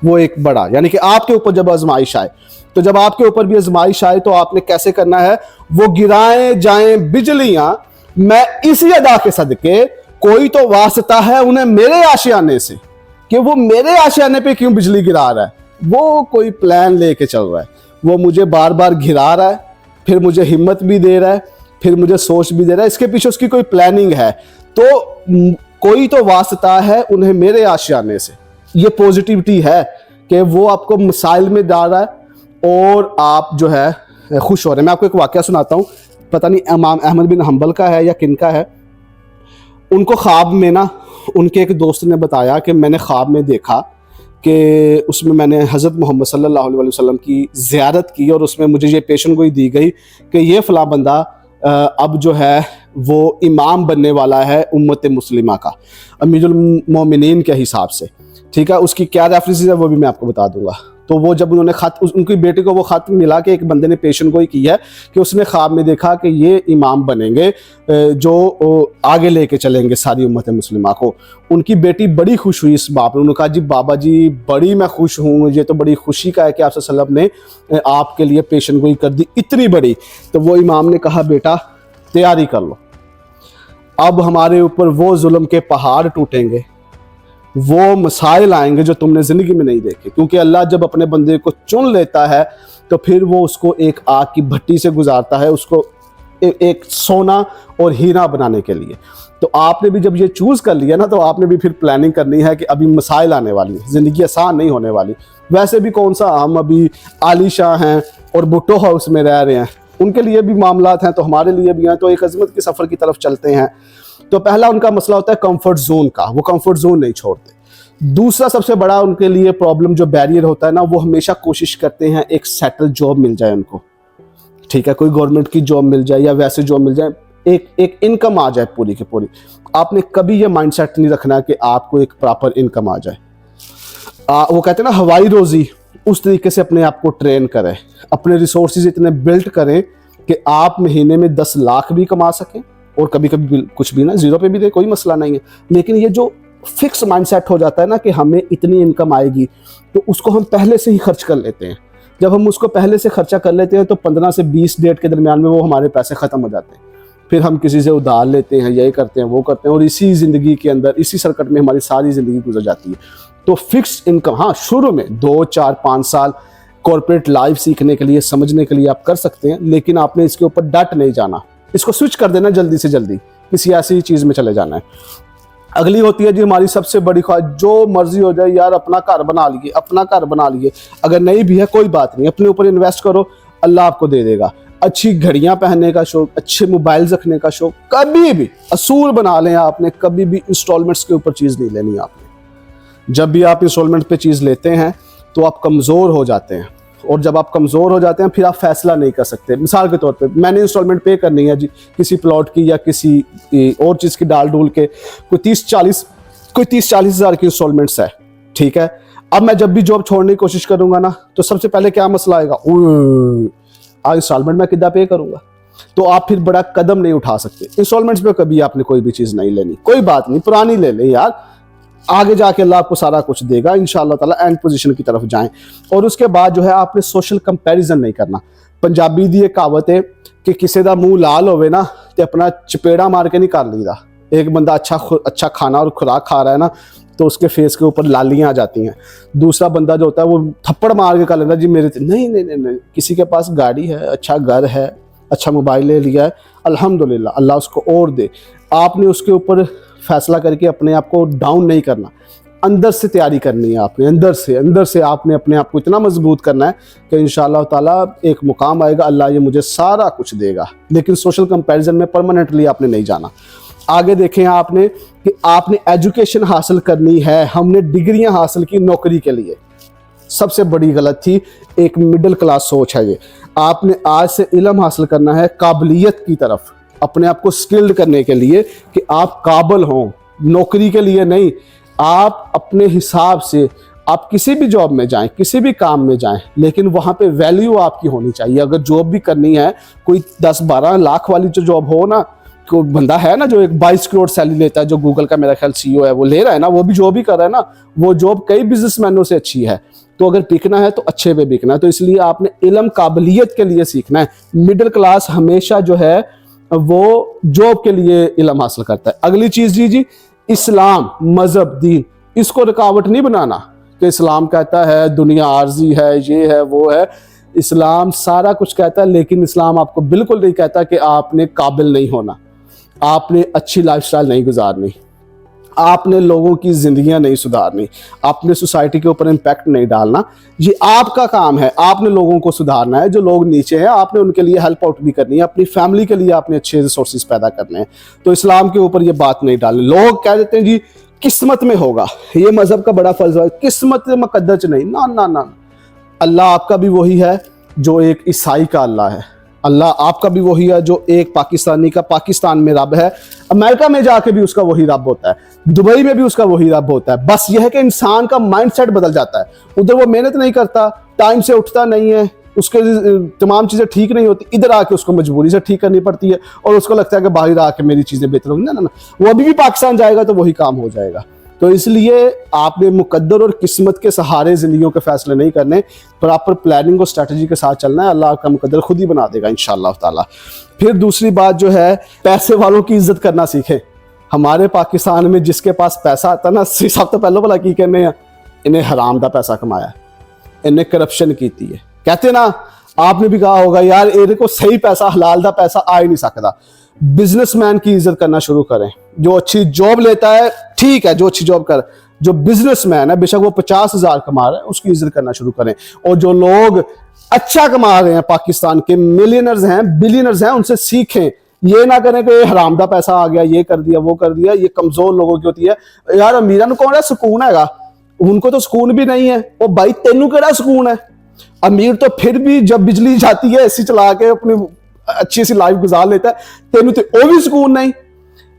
S1: वो एक बड़ा, यानी कि आपके ऊपर जब आजमाइश आए, तो जब आपके ऊपर भी आजमाइश आए तो आपने कैसे करना है, वो गिराए जाएं बिजलियां मैं इसी अदा के सदके, कोई तो वास्ता है उन्हें मेरे आशियाने से, कि वो मेरे आशियाने पे क्यों बिजली गिरा रहा है, वो कोई प्लान लेके चल रहा है, वो मुझे बार बार गिरा रहा है, फिर मुझे हिम्मत भी दे रहा है, फिर मुझे सोच भी दे रहा है, इसके पीछे उसकी कोई प्लानिंग है, तो कोई तो वास्ता है उन्हें मेरे आशियाने से। ये पॉजिटिविटी है कि वो आपको मसाइल में डाल रहा है और आप जो है खुश हो रहे हैं। मैं आपको एक वाकया सुनाता हूँ, पता नहीं इमाम अहमद बिन हंबल का है या किन का है। उनको ख्वाब में ना उनके एक दोस्त ने बताया कि मैंने ख्वाब में देखा कि उसमें मैंने हज़रत मोहम्मद सल्लल्लाहु अलैहि वसल्लम की ज़ियारत की और उसमें मुझे ये पेशन गोई दी गई कि ये फ़लाँ बंदा अब जो है वो इमाम बनने वाला है उम्मत मुस्लिमा का, अमीरुल मोमिनीन के हिसाब से, ठीक है। उसकी क्या रेफरेंसेस है वो भी मैं आपको बता दूंगा। तो वो जब उन्होंने उनकी बेटी को वो खत मिला कि एक बंदे ने पेशन गोई की है कि उसने ख्वाब में देखा कि ये इमाम बनेंगे जो आगे लेके चलेंगे सारी उम्मत मुस्लिमा को। उनकी बेटी बड़ी खुश हुई इस बात में, उन्होंने कहा जी बाबा जी बड़ी मैं खुश हूँ, ये तो बड़ी खुशी का है कि आप सल्लल्लाहु अलैहि वसल्लम ने आपके लिए पेशन गोई कर दी इतनी बड़ी। तो वो इमाम ने कहा बेटा तैयारी कर लो, अब हमारे ऊपर वो जुल्म के पहाड़ टूटेंगे, वो मसाइल आएंगे जो तुमने ज़िंदगी में नहीं देखे, क्योंकि अल्लाह जब अपने बंदे को चुन लेता है तो फिर वो उसको एक आग की भट्टी से गुजारता है, उसको एक सोना और हीरा बनाने के लिए। तो आपने भी जब ये चूज़ कर लिया ना, तो आपने भी फिर प्लानिंग करनी है कि अभी मसाइल आने वाली है, ज़िंदगी आसान नहीं होने वाली। वैसे भी कौन सा हम अभी आलीशाह हैं और भुट्टो हाउस में रह रहे हैं, उनके लिए भी मामलात हैं तो हमारे लिए भी हैं, तो एक अज़मत के सफ़र की तरफ चलते हैं। तो पहला उनका मसला होता है कंफर्ट जोन का, वो कंफर्ट जोन नहीं छोड़ते। दूसरा सबसे बड़ा उनके लिए प्रॉब्लम जो बैरियर होता है ना, वो हमेशा कोशिश करते हैं एक सेटल जॉब मिल जाए उनको, ठीक है, कोई गवर्नमेंट की जॉब मिल जाए या वैसे जॉब मिल जाए, एक इनकम आ जाए पूरी की पूरी। आपने कभी ये माइंडसेट नहीं रखना कि आपको एक प्रॉपर इनकम आ जाए। वो कहते हैं ना हवाई रोजी, उस तरीके से अपने आप को ट्रेन करें, अपने रिसोर्सेज इतने बिल्ड करें कि आप महीने में 10 लाख भी कमा सकें, और कभी कभी कुछ भी ना जीरो पे भी दे, कोई मसला नहीं है। लेकिन ये जो फिक्स माइंडसेट हो जाता है ना कि हमें इतनी इनकम आएगी, तो उसको हम पहले से ही खर्च कर लेते हैं। जब हम उसको पहले से खर्चा कर लेते हैं तो 15 से 20 डेट के दरमियान में वो हमारे पैसे ख़त्म हो जाते हैं। फिर हम किसी से उधार लेते हैं, यही करते हैं वो करते हैं, और इसी ज़िंदगी के अंदर इसी सर्कट में हमारी सारी ज़िंदगी गुजर जाती है। तो फिक्स इनकम, हाँ शुरू में 2, 4, 5 साल कॉर्पोरेट लाइफ सीखने के लिए, समझने के लिए आप कर सकते हैं, लेकिन आपने इसके ऊपर डट नहीं जाना, इसको स्विच कर देना जल्दी से जल्दी, किसी ऐसी चीज़ में चले जाना है। अगली होती है जी हमारी सबसे बड़ी ख्वाहिश, जो मर्जी हो जाए यार अपना घर बना लिए, अपना घर बना लिए, अगर नहीं भी है कोई बात नहीं, अपने ऊपर इन्वेस्ट करो, अल्लाह आपको दे देगा। अच्छी घड़ियां पहनने का शौक, अच्छे मोबाइल रखने का शौक, कभी भी असूल बना लें आपने, कभी भी इंस्टॉलमेंट्स के ऊपर चीज़ नहीं लेनी आपने। जब भी आप इंस्टॉलमेंट पे चीज़ लेते हैं तो आप कमज़ोर हो जाते हैं, और जब आप कमज़ोर हो जाते हैं फिर आप फैसला नहीं कर सकते। मिसाल के तौर पे मैंने इंस्टॉलमेंट पे करनी है जी किसी प्लॉट की या किसी और चीज़ की, डाल डूल के कोई 30-40 हज़ार की इंस्टॉलमेंट्स है, ठीक है। अब मैं जब भी जॉब छोड़ने की कोशिश करूंगा ना, तो सबसे पहले क्या मसला आएगा, इंस्टॉलमेंट मैं कितना पे करूंगा, तो आप फिर बड़ा कदम नहीं उठा सकते। इंस्टॉलमेंट्स पे कभी आपने कोई भी चीज़ नहीं लेनी, कोई बात नहीं, पुरानी ले लें यार, आगे जाके अल्लाह आपको सारा कुछ देगा इंशाअल्लाह ताला। एंड पोजीशन की तरफ जाएं, और उसके बाद जो है आपने सोशल कंपैरिजन नहीं करना। पंजाबी दी एक कहावत है कि किसी का मुंह लाल होवे ना तो अपना चपेड़ा मार के नहीं कर लीदा। एक बंदा अच्छा खाना और खुराक खा रहा है ना, तो उसके फेस के ऊपर लालियाँ आ जाती हैं। दूसरा बंदा जो होता है वो थप्पड़ मार के कर लेता जी मेरे नहीं नहीं नहीं नहीं, किसी के पास गाड़ी है, अच्छा घर है, अच्छा मोबाइल ले लिया है, अल्हम्दुलिल्लाह, अल्लाह उसको और दे। आपने उसके ऊपर फैसला करके अपने आप को डाउन नहीं करना, अंदर से तैयारी करनी है आपने, अंदर से आपने अपने आप को इतना मजबूत करना है कि इंशाअल्लाह ताला एक मुकाम आएगा, अल्लाह ये मुझे सारा कुछ देगा। लेकिन सोशल कंपैरिजन में परमानेंटली आपने नहीं जाना। आगे देखें आपने कि आपने एजुकेशन हासिल करनी है, हमने डिग्रियां हासिल की नौकरी के लिए, सबसे बड़ी गलत थी, एक मिडिल क्लास सोच है ये। आपने आज से इल्म हासिल करना है काबिलियत की तरफ, अपने आप को स्किल्ड करने के लिए कि आप काबिल हों, नौकरी के लिए नहीं। आप अपने हिसाब से आप किसी भी जॉब में जाएं, किसी भी काम में जाएं, लेकिन वहाँ पे वैल्यू आपकी होनी चाहिए। अगर जॉब भी करनी है, कोई 10-12 लाख वाली जो जॉब हो ना, कोई बंदा है ना जो एक 22 करोड़ सैलरी लेता है, जो गूगल का मेरा ख्याल CEO है, वो ले रहा है ना, वो भी जॉब ही कर रहा है ना, वो जॉब कई बिजनेसमैनों से अच्छी है। तो अगर बिकना है तो अच्छे पे बिकना है। तो इसलिए आपने इल्म काबिलियत के लिए सीखना है। मिडिल क्लास हमेशा जो है वो जॉब के लिए इल्म हासिल करता है। अगली चीज जी, इस्लाम मजहब दीन, इसको रुकावट नहीं बनाना कि इस्लाम कहता है दुनिया आर्जी है, ये है वो है। इस्लाम सारा कुछ कहता है, लेकिन इस्लाम आपको बिल्कुल नहीं कहता कि आपने काबिल नहीं होना, आपने अच्छी लाइफस्टाइल नहीं गुजारनी, आपने लोगों की जिंदगियां नहीं सुधारनी, आपने सोसाइटी के ऊपर इम्पैक्ट नहीं डालना। ये आपका काम है, आपने लोगों को सुधारना है। जो लोग नीचे हैं आपने उनके लिए हेल्प आउट भी करनी है, अपनी फैमिली के लिए आपने अच्छे रिसोर्सेज पैदा करने हैं। तो इस्लाम के ऊपर ये बात नहीं डालनी। लोग कह देते हैं जी किस्मत में होगा, ये मजहब का बड़ा फर्ज है, किस्मत मुकद्दर नहीं। ना ना ना, अल्लाह आपका भी वही है जो एक ईसाई का अल्लाह है, अल्लाह आपका भी वही है जो एक पाकिस्तानी का पाकिस्तान में रब है, अमेरिका में जाके भी उसका वही रब होता है, दुबई में भी उसका वही रब होता है। बस यह है कि इंसान का माइंडसेट बदल जाता है। उधर वो मेहनत नहीं करता, टाइम से उठता नहीं है, उसके तमाम चीज़ें ठीक नहीं होती, इधर आके उसको मजबूरी से ठीक करनी पड़ती है और उसको लगता है कि बाहर आके मेरी चीज़ें बेहतर होंगी। ना ना ना, वो अभी भी पाकिस्तान जाएगा तो वही काम हो जाएगा। तो इसलिए आपने मुकद्दर और किस्मत के सहारे जिंदगियों के फैसले नहीं करने, प्रॉपर प्लानिंग और स्ट्रेटजी के साथ चलना है। अल्लाह का मुकद्दर खुद ही बना देगा इंशाअल्लाह ताला। फिर दूसरी बात जो है, पैसे वालों की इज्जत करना सीखें। हमारे पाकिस्तान में जिसके पास पैसा आता है ना, सब तो पहले भला की कहने हैं, इन्हें हराम का पैसा कमाया, इन्हें करप्शन की है। कहते ना, आपने भी कहा होगा यार इन्हें को सही पैसा हलाल का पैसा आ ही नहीं सकता। बिजनेसमैन की इज्जत करना शुरू करें। जो अच्छी जॉब लेता है ठीक है, जो अच्छी जॉब कर, जो बिजनेसमैन है बेशक वो 50,000 कमा रहा है, उसकी इज्जत करना शुरू करें। और जो लोग अच्छा कमा रहे हैं, पाकिस्तान के मिलियनर्स हैं, बिलियनर्स हैं, उनसे सीखें। ये ना करें कि हराम का पैसा आ गया, ये कर दिया वो कर दिया। ये कमजोर लोगों की होती है। यार अमीरन कौन है, सुकून हैगा, उनको तो सुकून भी नहीं है। वो भाई तेनू केड़ा सुकून है? अमीर तो फिर भी जब बिजली जाती है एसी चला के अपनी अच्छी सी लाइफ गुजार लेता है, तेनू तो वो भी सुकून नहीं।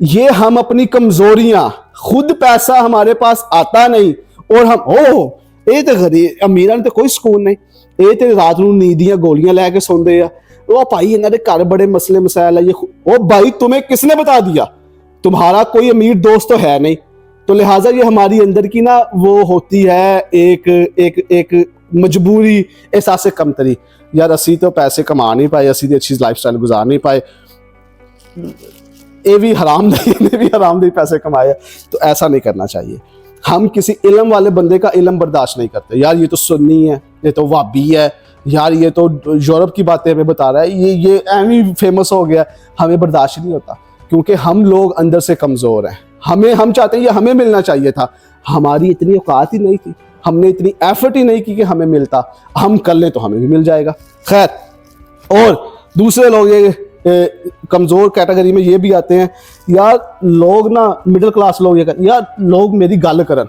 S1: ये हम अपनी कमजोरियां, खुद पैसा हमारे पास आता नहीं और हम ये तो गरीब अमीरां तो कोई सुकून नहीं, ये तो रात नूं नींद दियां गोलियां लैके सौंदे आ। वो भाई इन्हां दे घर बड़े मसले मसाइल है। ये ओ भाई तुम्हें किसने बता दिया? तुम्हारा कोई अमीर दोस्त तो है नहीं। तो लिहाजा ये हमारी अंदर की ना वो होती है एक एक एक मजबूरी, एहसास कमतरी। यार असी तो पैसे कमा नहीं पाए, असी तो अच्छी लाइफस्टाइल गुजार नहीं पाए, ये भी हराम नहीं पैसे कमाए। तो ऐसा नहीं करना चाहिए। हम किसी इल्म वाले बंदे का इल्म बर्दाश्त नहीं करते। यार ये तो सुन्नी है, ये तो वाबी है, यार ये तो यूरोप की बातें हमें बता रहा है, ये एमी फेमस हो गया। हमें बर्दाश्त नहीं होता क्योंकि हम लोग अंदर से कमजोर हैं। हम चाहते हैं ये हमें मिलना चाहिए था, हमारी इतनी औकात ही नहीं थी, हमने इतनी एफर्ट ही नहीं की कि हमें मिलता। हम कर लें तो हमें भी मिल जाएगा। खैर, और दूसरे लोग ये कमजोर कैटेगरी में ये भी आते हैं। यार लोग ना, मिडिल क्लास लोग ये यार लोग मेरी गल करन,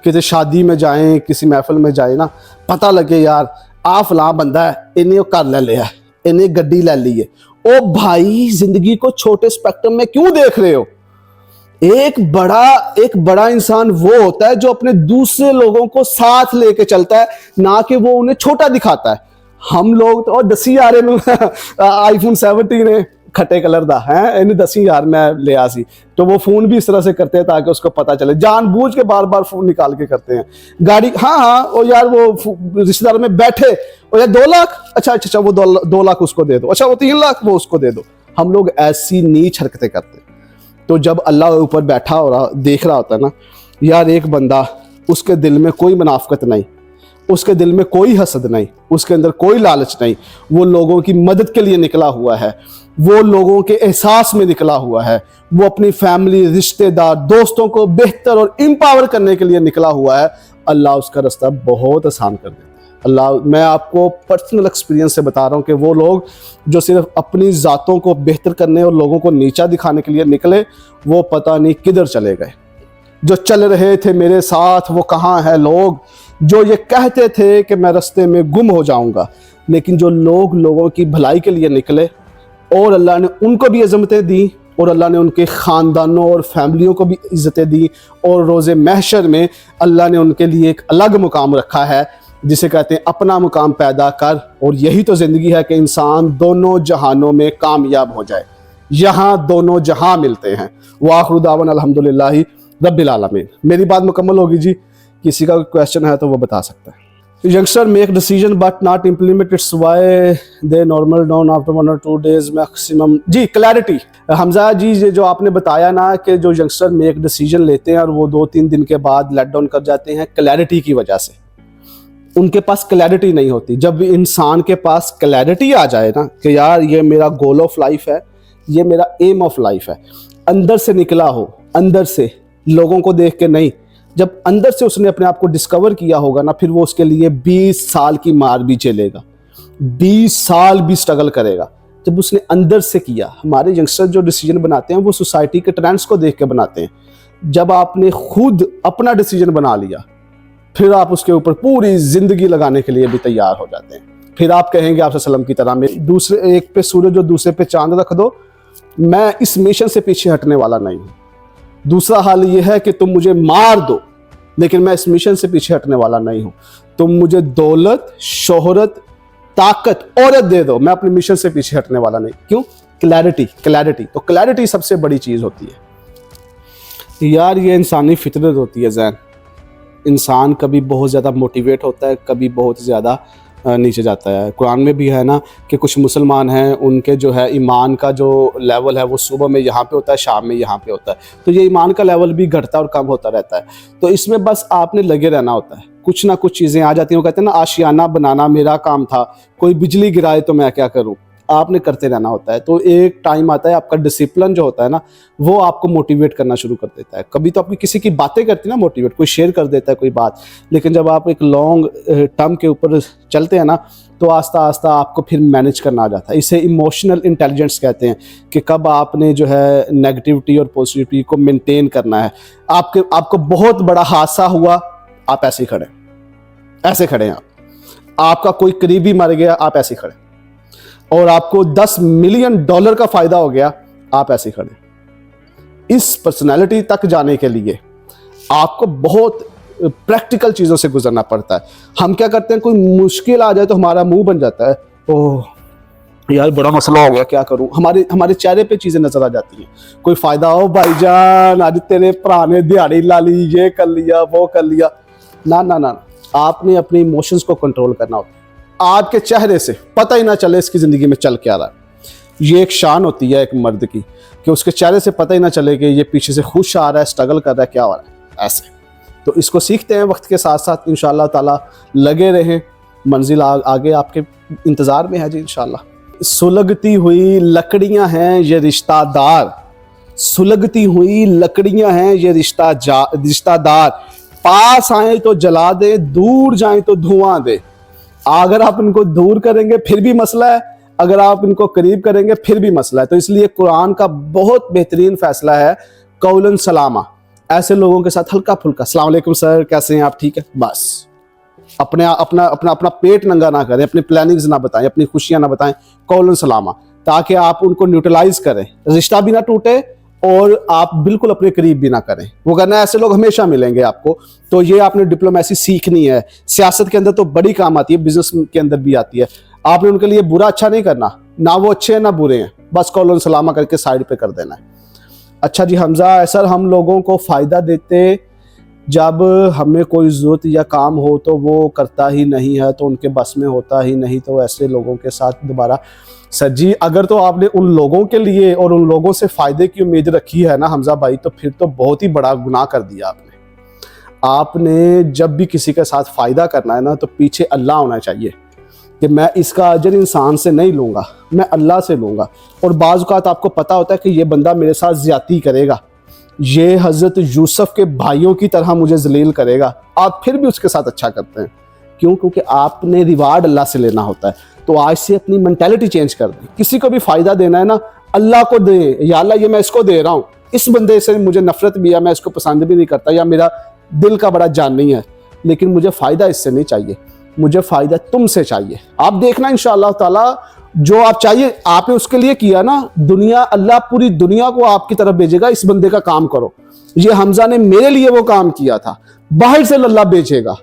S1: किसी शादी में जाएं, किसी महफिल में जाए ना, पता लगे यार आ फलां बंदा है, इन्हें घर ले लिया, इन्हें गड्डी ले ली है। ओ भाई जिंदगी को छोटे स्पेक्ट्रम में क्यों देख रहे हो? एक बड़ा इंसान वो होता है जो अपने दूसरे लोगों को साथ लेके चलता है, ना कि वो उन्हें छोटा दिखाता है। हम लोग तो 10,000 आईफोन 17 है खट्टे कलर का है, इन्हें 10,000 में लिया सी। तो वो फोन भी इस तरह से करते हैं ताकि उसको पता चले, जानबूझ के बार बार फोन निकाल के करते हैं। गाड़ी हाँ और यार वो रिश्तेदार में बैठे और यार 2 लाख, अच्छा वो 2 लाख उसको दे दो, अच्छा वो 3 लाख वो उसको दे दो। हम लोग ऐसी नीच हरकतें करते हैं। तो जब अल्लाह ऊपर बैठा हो रहा देख रहा होता है ना, यार एक बंदा, उसके दिल में कोई मुनाफिकत नहीं, उसके दिल में कोई हसद नहीं, उसके अंदर कोई लालच नहीं, वो लोगों की मदद के लिए निकला हुआ है, वो लोगों के एहसास में निकला हुआ है, वो अपनी फैमिली, रिश्तेदार, दोस्तों को बेहतर और एम्पावर करने के लिए निकला हुआ है। अल्लाह उसका रास्ता बहुत आसान कर देता है। अल्लाह, मैं आपको पर्सनल एक्सपीरियंस से बता रहा हूँ कि वो लोग जो सिर्फ अपनी ज़ातों को बेहतर करने और लोगों को नीचा दिखाने के लिए निकले, वो पता नहीं किधर चले गए। जो चल रहे थे मेरे साथ वो कहाँ है लोग जो ये कहते थे कि मैं रास्ते में गुम हो जाऊँगा, लेकिन जो लोग लोगों की भलाई के लिए निकले और अल्लाह ने उनको भी अज़मतें दी और अल्लाह ने उनके ख़ानदानों और फैमिलियों को भी इज़्ज़तें दी और रोज़े महशर में अल्लाह ने उनके लिए एक अलग मुकाम रखा है जिसे कहते हैं अपना मुकाम पैदा कर। और यही तो ज़िंदगी है कि इंसान दोनों जहानों में कामयाब हो जाए। यहाँ दोनों जहां मिलते हैं। वाखिरु दावाना अल्हम्दुलिल्लाहि रब्बिल आलमीन। मेरी बात मुकम्मल होगी जी। किसी का क्वेश्चन है तो वो बता सकता है। Youngster make decision but not implement, it's why they normal down after 1 और 2 डेज मैक्सिमम। जी क्लैरिटी, हमजा जी ये जो आपने बताया ना कि जो यंगस्टर मेक डिसीजन लेते हैं और वो 2-3 दिन के बाद लेट डाउन कर जाते हैं, क्लैरिटी की वजह से। उनके पास क्लैरिटी नहीं होती। जब इंसान के पास क्लैरिटी आ जाए ना कि यार ये मेरा गोल ऑफ लाइफ है, ये मेरा एम ऑफ लाइफ है, अंदर से निकला हो, अंदर से, लोगों को देख के नहीं, जब अंदर से उसने अपने आप को डिस्कवर किया होगा ना, फिर वो उसके लिए 20 साल की मार भी चलेगा, 20 साल भी स्ट्रगल करेगा। जब उसने अंदर से किया। हमारे यंगस्टर जो डिसीजन बनाते हैं वो सोसाइटी के ट्रेंड्स को देख के बनाते हैं। जब आपने खुद अपना डिसीजन बना लिया, फिर आप उसके ऊपर पूरी जिंदगी लगाने के लिए भी तैयार हो जाते हैं। फिर आप कहेंगे आप सल्लम की तरह, में दूसरे एक पे सूरज और दूसरे पे चांद रख दो, मैं इस मिशन से पीछे हटने वाला नहीं हूं। दूसरा हाल यह है कि तुम मुझे मार दो, लेकिन मैं इस मिशन से पीछे हटने वाला नहीं हूं। तुम मुझे दौलत, शोहरत, ताकत, औरत दे दो, मैं अपने मिशन से पीछे हटने वाला नहीं। क्यों? क्लैरिटी। क्लैरिटी तो क्लैरिटी सबसे बड़ी चीज होती है यार। ये इंसानी फितरत होती है जैन। इंसान कभी बहुत ज़्यादा मोटिवेट होता है, कभी बहुत ज़्यादा नीचे जाता है। कुरान में भी है ना कि कुछ मुसलमान हैं, उनके जो है ईमान का जो लेवल है वो सुबह में यहाँ पे होता है, शाम में यहाँ पे होता है। तो ये ईमान का लेवल भी घटता और कम होता रहता है। तो इसमें बस आपने लगे रहना होता है। कुछ ना कुछ चीज़ें आ जाती हैं। वो कहते हैं ना, आशियाना बनाना मेरा काम था, कोई बिजली गिराए तो मैं क्या करूँ। आपने करते रहना होता है। तो एक टाइम आता है, आपका डिसिप्लिन जो होता है ना, वो आपको मोटिवेट करना शुरू कर देता है। कभी तो आपकी किसी की बातें करती है ना मोटिवेट, कोई शेयर कर देता है कोई बात, लेकिन जब आप एक लॉन्ग टर्म के ऊपर चलते हैं ना, तो आस्ता आस्ता आपको फिर मैनेज करना आ जाता है। इसे इमोशनल इंटेलिजेंस कहते हैं कि कब आपने जो है नेगेटिविटी और पॉजिटिविटी को मेंटेन करना है। आपको बहुत बड़ा हादसा हुआ, आप ऐसे ही खड़े, ऐसे खड़े हैं। आपका कोई करीबी मर गया, आप ऐसे खड़े, और आपको $10 मिलियन का फायदा हो गया, आप ऐसे खड़े। इस पर्सनैलिटी तक जाने के लिए आपको बहुत प्रैक्टिकल चीजों से गुजरना पड़ता है। हम क्या करते हैं, कोई मुश्किल आ जाए तो हमारा मुंह बन जाता है, ओह यार बड़ा मसला हो गया, क्या करूं। हमारे चेहरे पे चीजें नजर आ जाती हैं। कोई फायदा हो, भाईजान आज तेरे भरा ने दिहाड़ी ला ली, ये कर लिया, वो कर लिया। ना ना ना, आपने अपने इमोशंस को कंट्रोल करना होता है। आपके चेहरे से पता ही ना चले इसकी जिंदगी में चल क्या रहा है। ये एक शान होती है एक मर्द की कि उसके चेहरे से पता ही ना चले कि ये पीछे से खुश आ रहा है, स्ट्रगल कर रहा है, क्या हो रहा है। ऐसे तो इसको सीखते हैं वक्त के साथ साथ, इंशाल्लाह ताला लगे रहें, मंजिल आगे आपके इंतजार में है जी इंशाल्लाह। सुलगती हुई लकड़ियां हैं ये रिश्तादार, सुलगती हुई लकड़ियां हैं ये रिश्तादार, पास आए तो जला दे, दूर जाए तो धुआं दे। अगर आप इनको दूर करेंगे फिर भी मसला है, अगर आप इनको करीब करेंगे फिर भी मसला है। तो इसलिए कुरान का बहुत बेहतरीन फैसला है, कौलन सलामा, ऐसे लोगों के साथ हल्का फुल्का, अस्सलाम वालेकुम सर, कैसे हैं आप, ठीक है, बस। अपना पेट नंगा ना करें, अपनी प्लानिंग्स ना बताएं, अपनी खुशियां ना बताएं, कौलन सलामा, ताकि आप उनको न्यूट्रलाइज करें, रिश्ता भी ना टूटे और आप बिल्कुल अपने करीब भी ना करें। वो कहना है ऐसे लोग हमेशा मिलेंगे आपको। तो ये आपने डिप्लोमेसी सीखनी है। सियासत के अंदर तो बड़ी काम आती है, बिजनेस के अंदर भी आती है। आपने उनके लिए बुरा अच्छा नहीं करना, ना वो अच्छे हैं ना बुरे हैं, बस कौलन सलामा करके साइड पे कर देना है। अच्छा जी हमजा, सर हम लोगों को फायदा देते, जब हमें कोई जरूरत या काम हो तो वो करता ही नहीं है, तो उनके बस में होता ही नहीं, तो ऐसे लोगों के साथ दोबारा। सर जी अगर तो आपने उन लोगों के लिए और उन लोगों से फायदे की उम्मीद रखी है ना हमजा भाई, तो फिर तो बहुत ही बड़ा गुनाह कर दिया आपने। जब भी किसी के साथ फायदा करना है ना, तो पीछे अल्लाह होना चाहिए कि मैं इसका अजर इंसान से नहीं लूंगा, मैं अल्लाह से लूंगा। और बाज़ औक़ात आपको पता होता है कि ये बंदा मेरे साथ ज्यादती करेगा, ये हजरत यूसुफ के भाइयों की तरह मुझे जलील करेगा, आप फिर भी उसके साथ अच्छा करते हैं। क्यों? क्योंकि आपने रिवार्ड अल्लाह से लेना होता है। तो आज से अपनी मेंटालिटी चेंज कर दें। किसी को भी फायदा देना है ना, अल्लाह को दे, या अल्लाह ये मैं इसको दे रहा हूँ, इस बंदे से मुझे नफरत भी है, मैं इसको पसंद भी नहीं करता, या मेरा दिल का बड़ा जान नहीं है, लेकिन मुझे फायदा इससे नहीं चाहिए, मुझे फायदा तुमसे चाहिए। आप देखना इंशाअल्लाह ताला जो आप चाहिए आपने उसके लिए किया ना, दुनिया, अल्लाह पूरी दुनिया को आपकी तरफ भेजेगा, इस बंदे का काम करो। ये हमजा ने मेरे लिए वो काम किया था, बाहर से अल्लाह भेजेगा,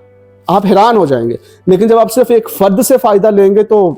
S1: आप हैरान हो जाएंगे। लेकिन जब आप सिर्फ एक फर्द से फायदा लेंगे तो